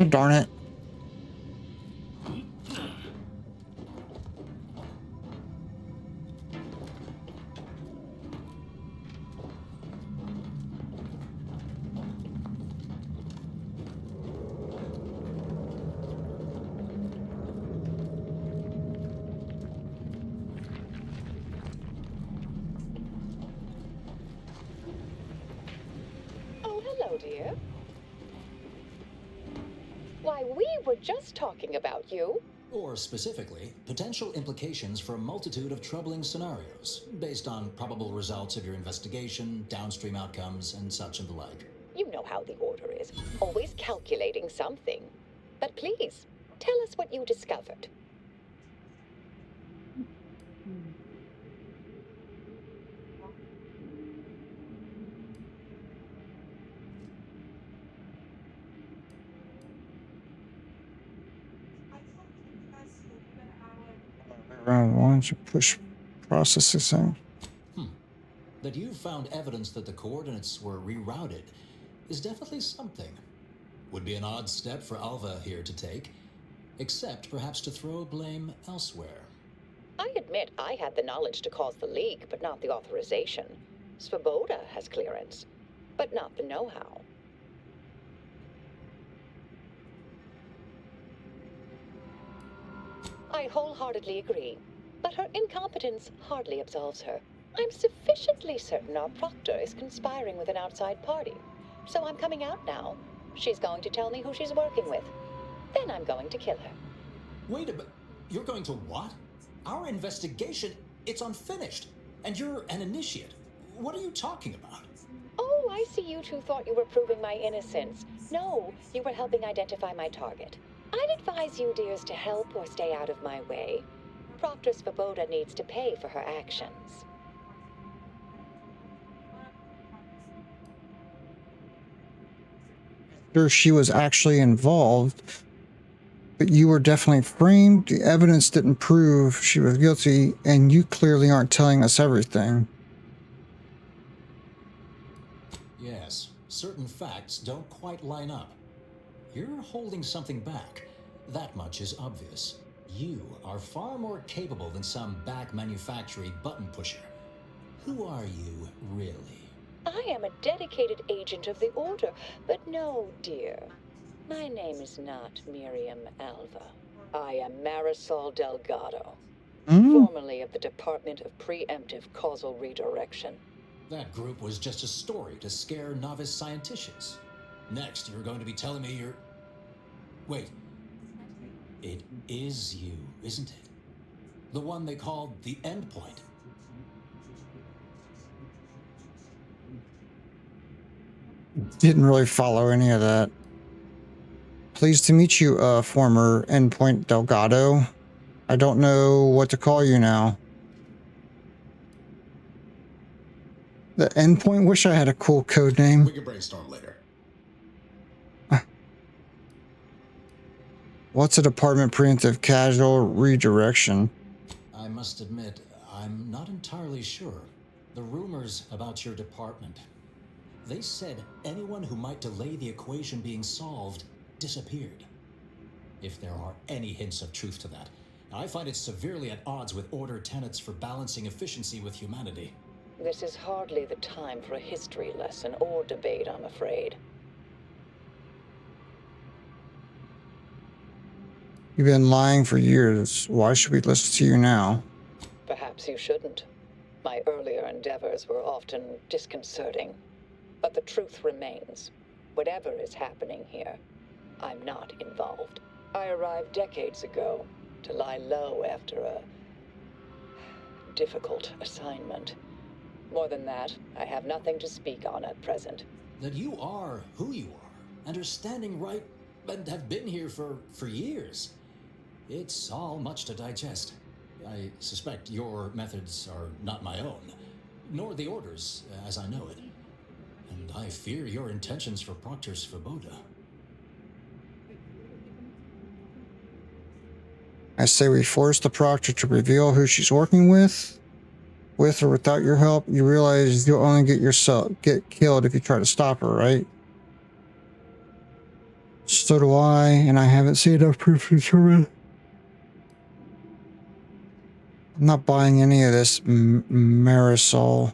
Darn it. Oh, hello, dear. Why, we were just talking about you. Or specifically, potential implications for a multitude of troubling scenarios, based on probable results of your investigation, downstream outcomes, and such and the like. You know how the Order is, always calculating something. But please, tell us what you discovered. Around launch and push processing. That you found evidence that the coordinates were rerouted is definitely something. Would be an odd step for Alva here to take, except perhaps to throw blame elsewhere. I admit I had the knowledge to cause the leak, but not the authorization. Svoboda has clearance, but not the know-how. I wholeheartedly agree, but her incompetence hardly absolves her. I'm sufficiently certain our proctor is conspiring with an outside party, so I'm coming out now. She's going to tell me who she's working with. Then I'm going to kill her. Wait a minute. You're going to what? Our investigation, it's unfinished. And you're an initiate. What are you talking about? Oh, I see you two thought you were proving my innocence. No, you were helping identify my target. I'd advise you, dears, to help or stay out of my way. Proctor Svoboda needs to pay for her actions. Sure, she was actually involved, but you were definitely framed. The evidence didn't prove she was guilty, and you clearly aren't telling us everything. Yes, certain facts don't quite line up. You're holding something back. That much is obvious. You are far more capable than some back manufacturing button pusher. Who are you, really? I am a dedicated agent of the Order, but no, dear. My name is not Miriam Alva. I am Marisol Delgado, formerly of the Department of Preemptive Causal Redirection. That group was just a story to scare novice scienticians. Next, you're going to be telling me you're... Wait. It is you, isn't it? The one they called the Endpoint. Didn't really follow any of that. Pleased to meet you, former Endpoint Delgado. I don't know what to call you now. The Endpoint? Wish I had a cool code name. We can brainstorm later. What's a Department Preemptive Casual Redirection? I must admit, I'm not entirely sure. The rumors about your department. They said anyone who might delay the equation being solved disappeared. if there are any hints of truth to that. I find it severely at odds with Order tenets for balancing efficiency with humanity. This is hardly the time for a history lesson or debate, I'm afraid. You've been lying for years. Why should we listen to you now? Perhaps you shouldn't. My earlier endeavors were often disconcerting. But the truth remains. Whatever is happening here, I'm not involved. I arrived decades ago to lie low after a difficult assignment. More than that, I have nothing to speak on at present. That you are who you are, and are standing right, and have been here for years. It's all much to digest. I suspect your methods are not my own, nor the Order's, as I know it. And I fear your intentions for Proctor Svoboda. I say we force the Proctor to reveal who she's working with or without your help. You realize you'll only get killed if you try to stop her, right? So do I, and I haven't seen enough proof to determine. I'm not buying any of this, Marisol.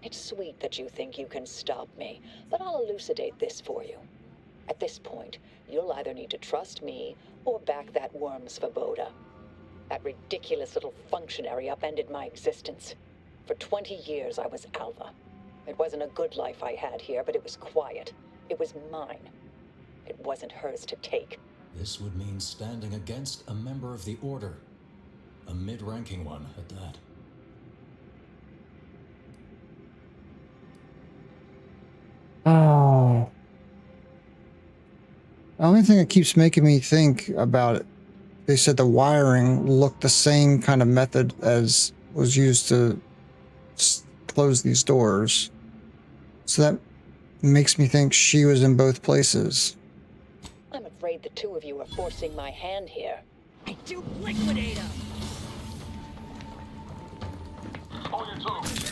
It's sweet that you think you can stop me, but I'll elucidate this for you. At this point, you'll either need to trust me or back that worm Svoboda. That ridiculous little functionary upended my existence. For 20 years, I was Alva. It wasn't a good life I had here, but it was quiet. It was mine. It wasn't hers to take. This would mean standing against a member of the Order. A mid-ranking one, at that. Oh. The only thing that keeps making me think about it, they said the wiring looked the same kind of method as was used to close these doors. So that makes me think she was in both places. I'm afraid the two of you are forcing my hand here. I do liquidate him! On your toes.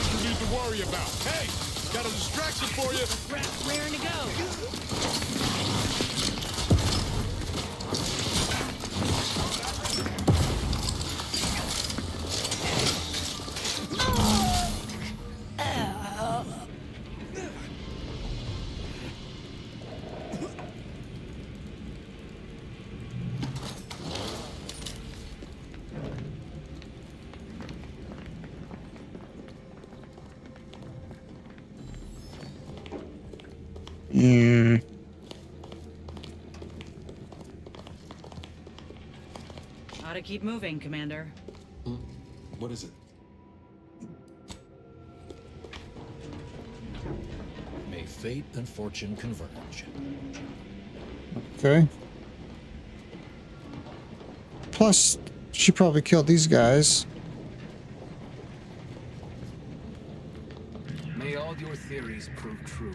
You need to worry about. Hey, got a distraction for you. Raring to go. Ought to keep moving, Commander. What is it? May fate and fortune converge. Okay. Plus, she probably killed these guys. May all your theories prove true.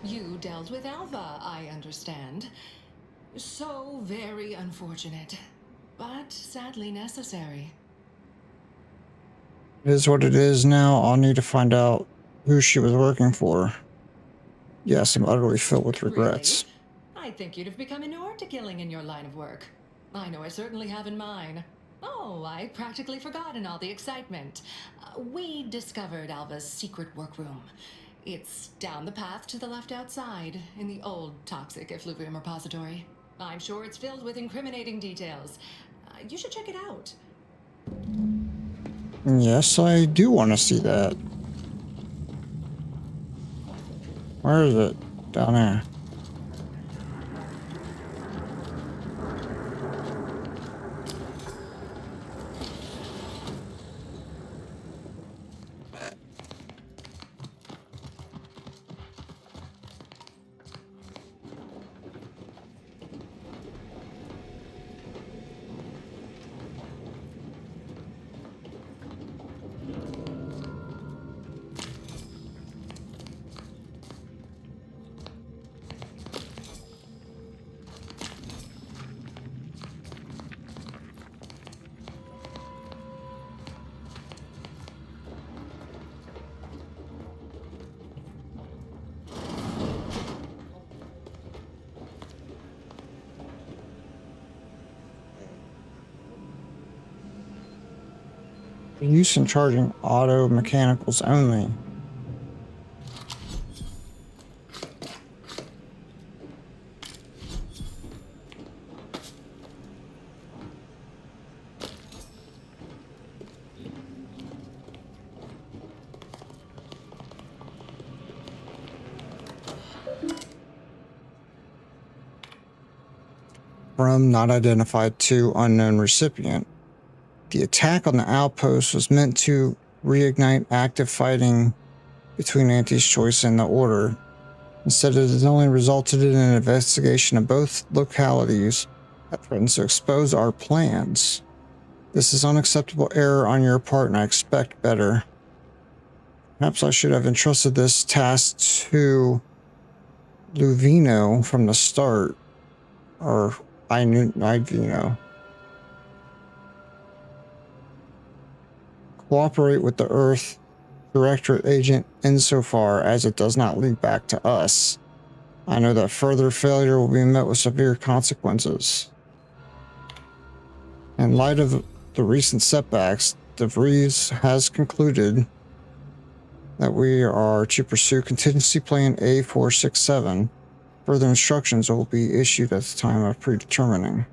You dealt with Alva, I understand. So very unfortunate, but sadly necessary. It is what it is now. I'll need to find out who she was working for. Yes, I'm utterly filled with regrets. Really? I think you'd have become inured to killing in your line of work. I know I certainly have in mine. Oh, I practically forgot in all the excitement. We discovered Alva's secret workroom. It's down the path to the left outside, in the old toxic effluvium repository. I'm sure it's filled with incriminating details. You should check it out. Yes, I do want to see that. Where is it? Down there. Use in charging auto mechanicals only. From not identified to unknown recipient. The attack on the outpost was meant to reignite active fighting between Auntie's Choice and the Order. Instead, it has only resulted in an investigation of both localities that threatens to expose our plans. This is unacceptable error on your part, and I expect better. Perhaps I should have entrusted this task to Luvino from the start. Or Ivino. Cooperate with the Earth Directorate agent insofar as it does not lead back to us. I know that further failure will be met with severe consequences. In light of the recent setbacks, De Vries has concluded that we are to pursue contingency plan A467. Further instructions will be issued at the time of predetermining.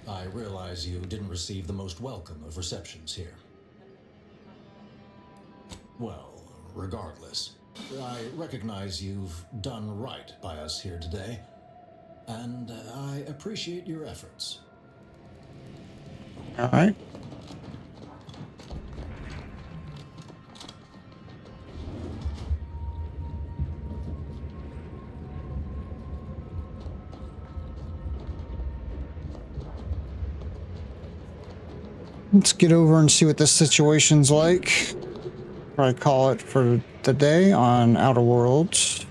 I realize you didn't receive the most welcome of receptions here. Well, regardless, I recognize you've done right by us here today. and I appreciate your efforts. All right. Let's get over and see what this situation's like. Probably call it for the day on Outer Worlds.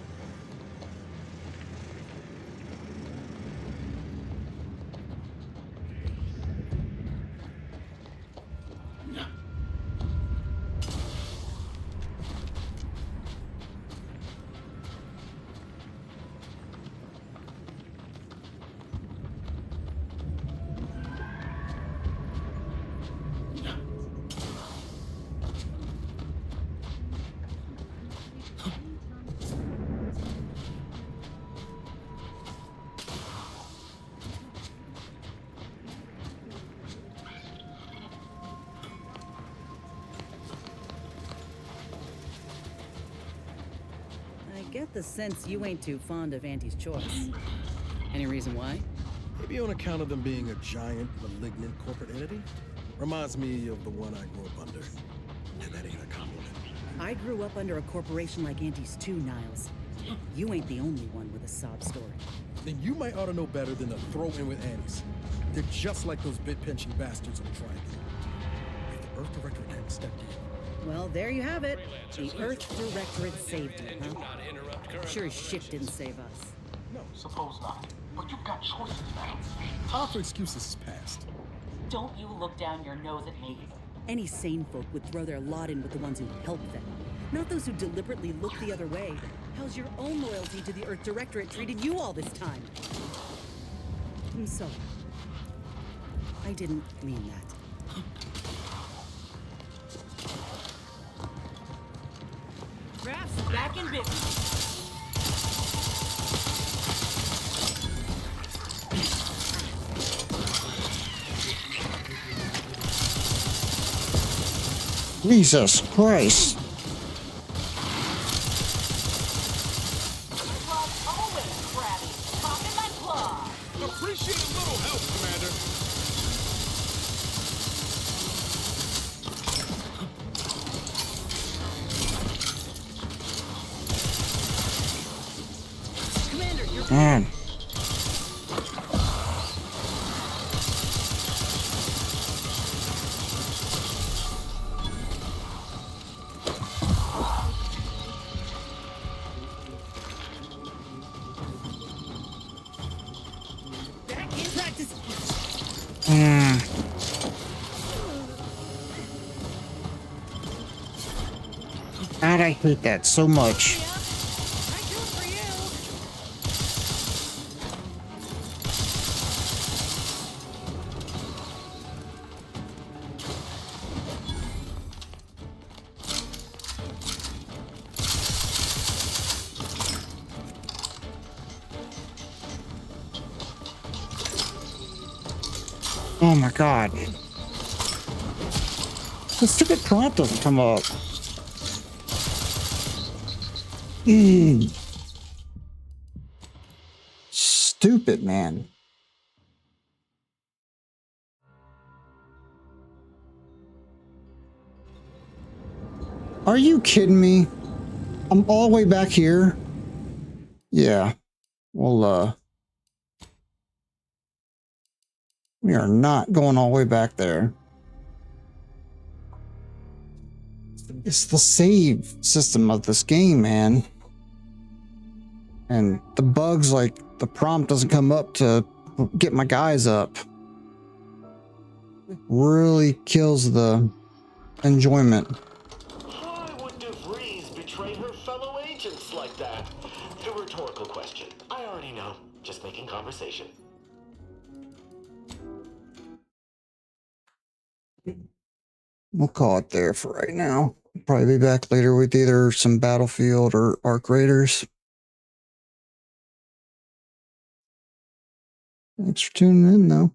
I get the sense you ain't too fond of Auntie's choice. Any reason why? Maybe on account of them being a giant, malignant corporate entity? Reminds me of the one I grew up under. And that ain't a compliment. I grew up under a corporation like Auntie's too, Niles. You ain't the only one with a sob story. Then you might ought to know better than to throw in with Annie's. They're just like those bit-pinching bastards on the Triangle. If the Earth Directorate hadn't stepped in. Well, there you have it. The Earth Directorate saved you, huh? Sure as shit didn't save us. No, suppose not. But you've got choices now. Time for excuses is past. Don't you look down your nose at me. Any sane folk would throw their lot in with the ones who helped them, not those who deliberately look the other way. How's your own loyalty to the Earth Directorate treated you all this time? I'm sorry. I didn't mean that. Raph's back in business. Jesus Christ. Appreciate a little help, Commander. Commander, you're Man. God, I hate that so much. Oh my God. The stupid prompt doesn't come up. Stupid, man. Are you kidding me? I'm all the way back here. Yeah. Well, we are not going all the way back there. It's the save system of this game, man. And the bugs, like the prompt doesn't come up to get my guys up. Really kills the enjoyment. Why would DeVries betray her fellow agents like that? A rhetorical question. I already know. Just making conversation. We'll call it there for right now. Probably be back later with either some Battlefield or Arc Raiders. Thanks for tuning in, though.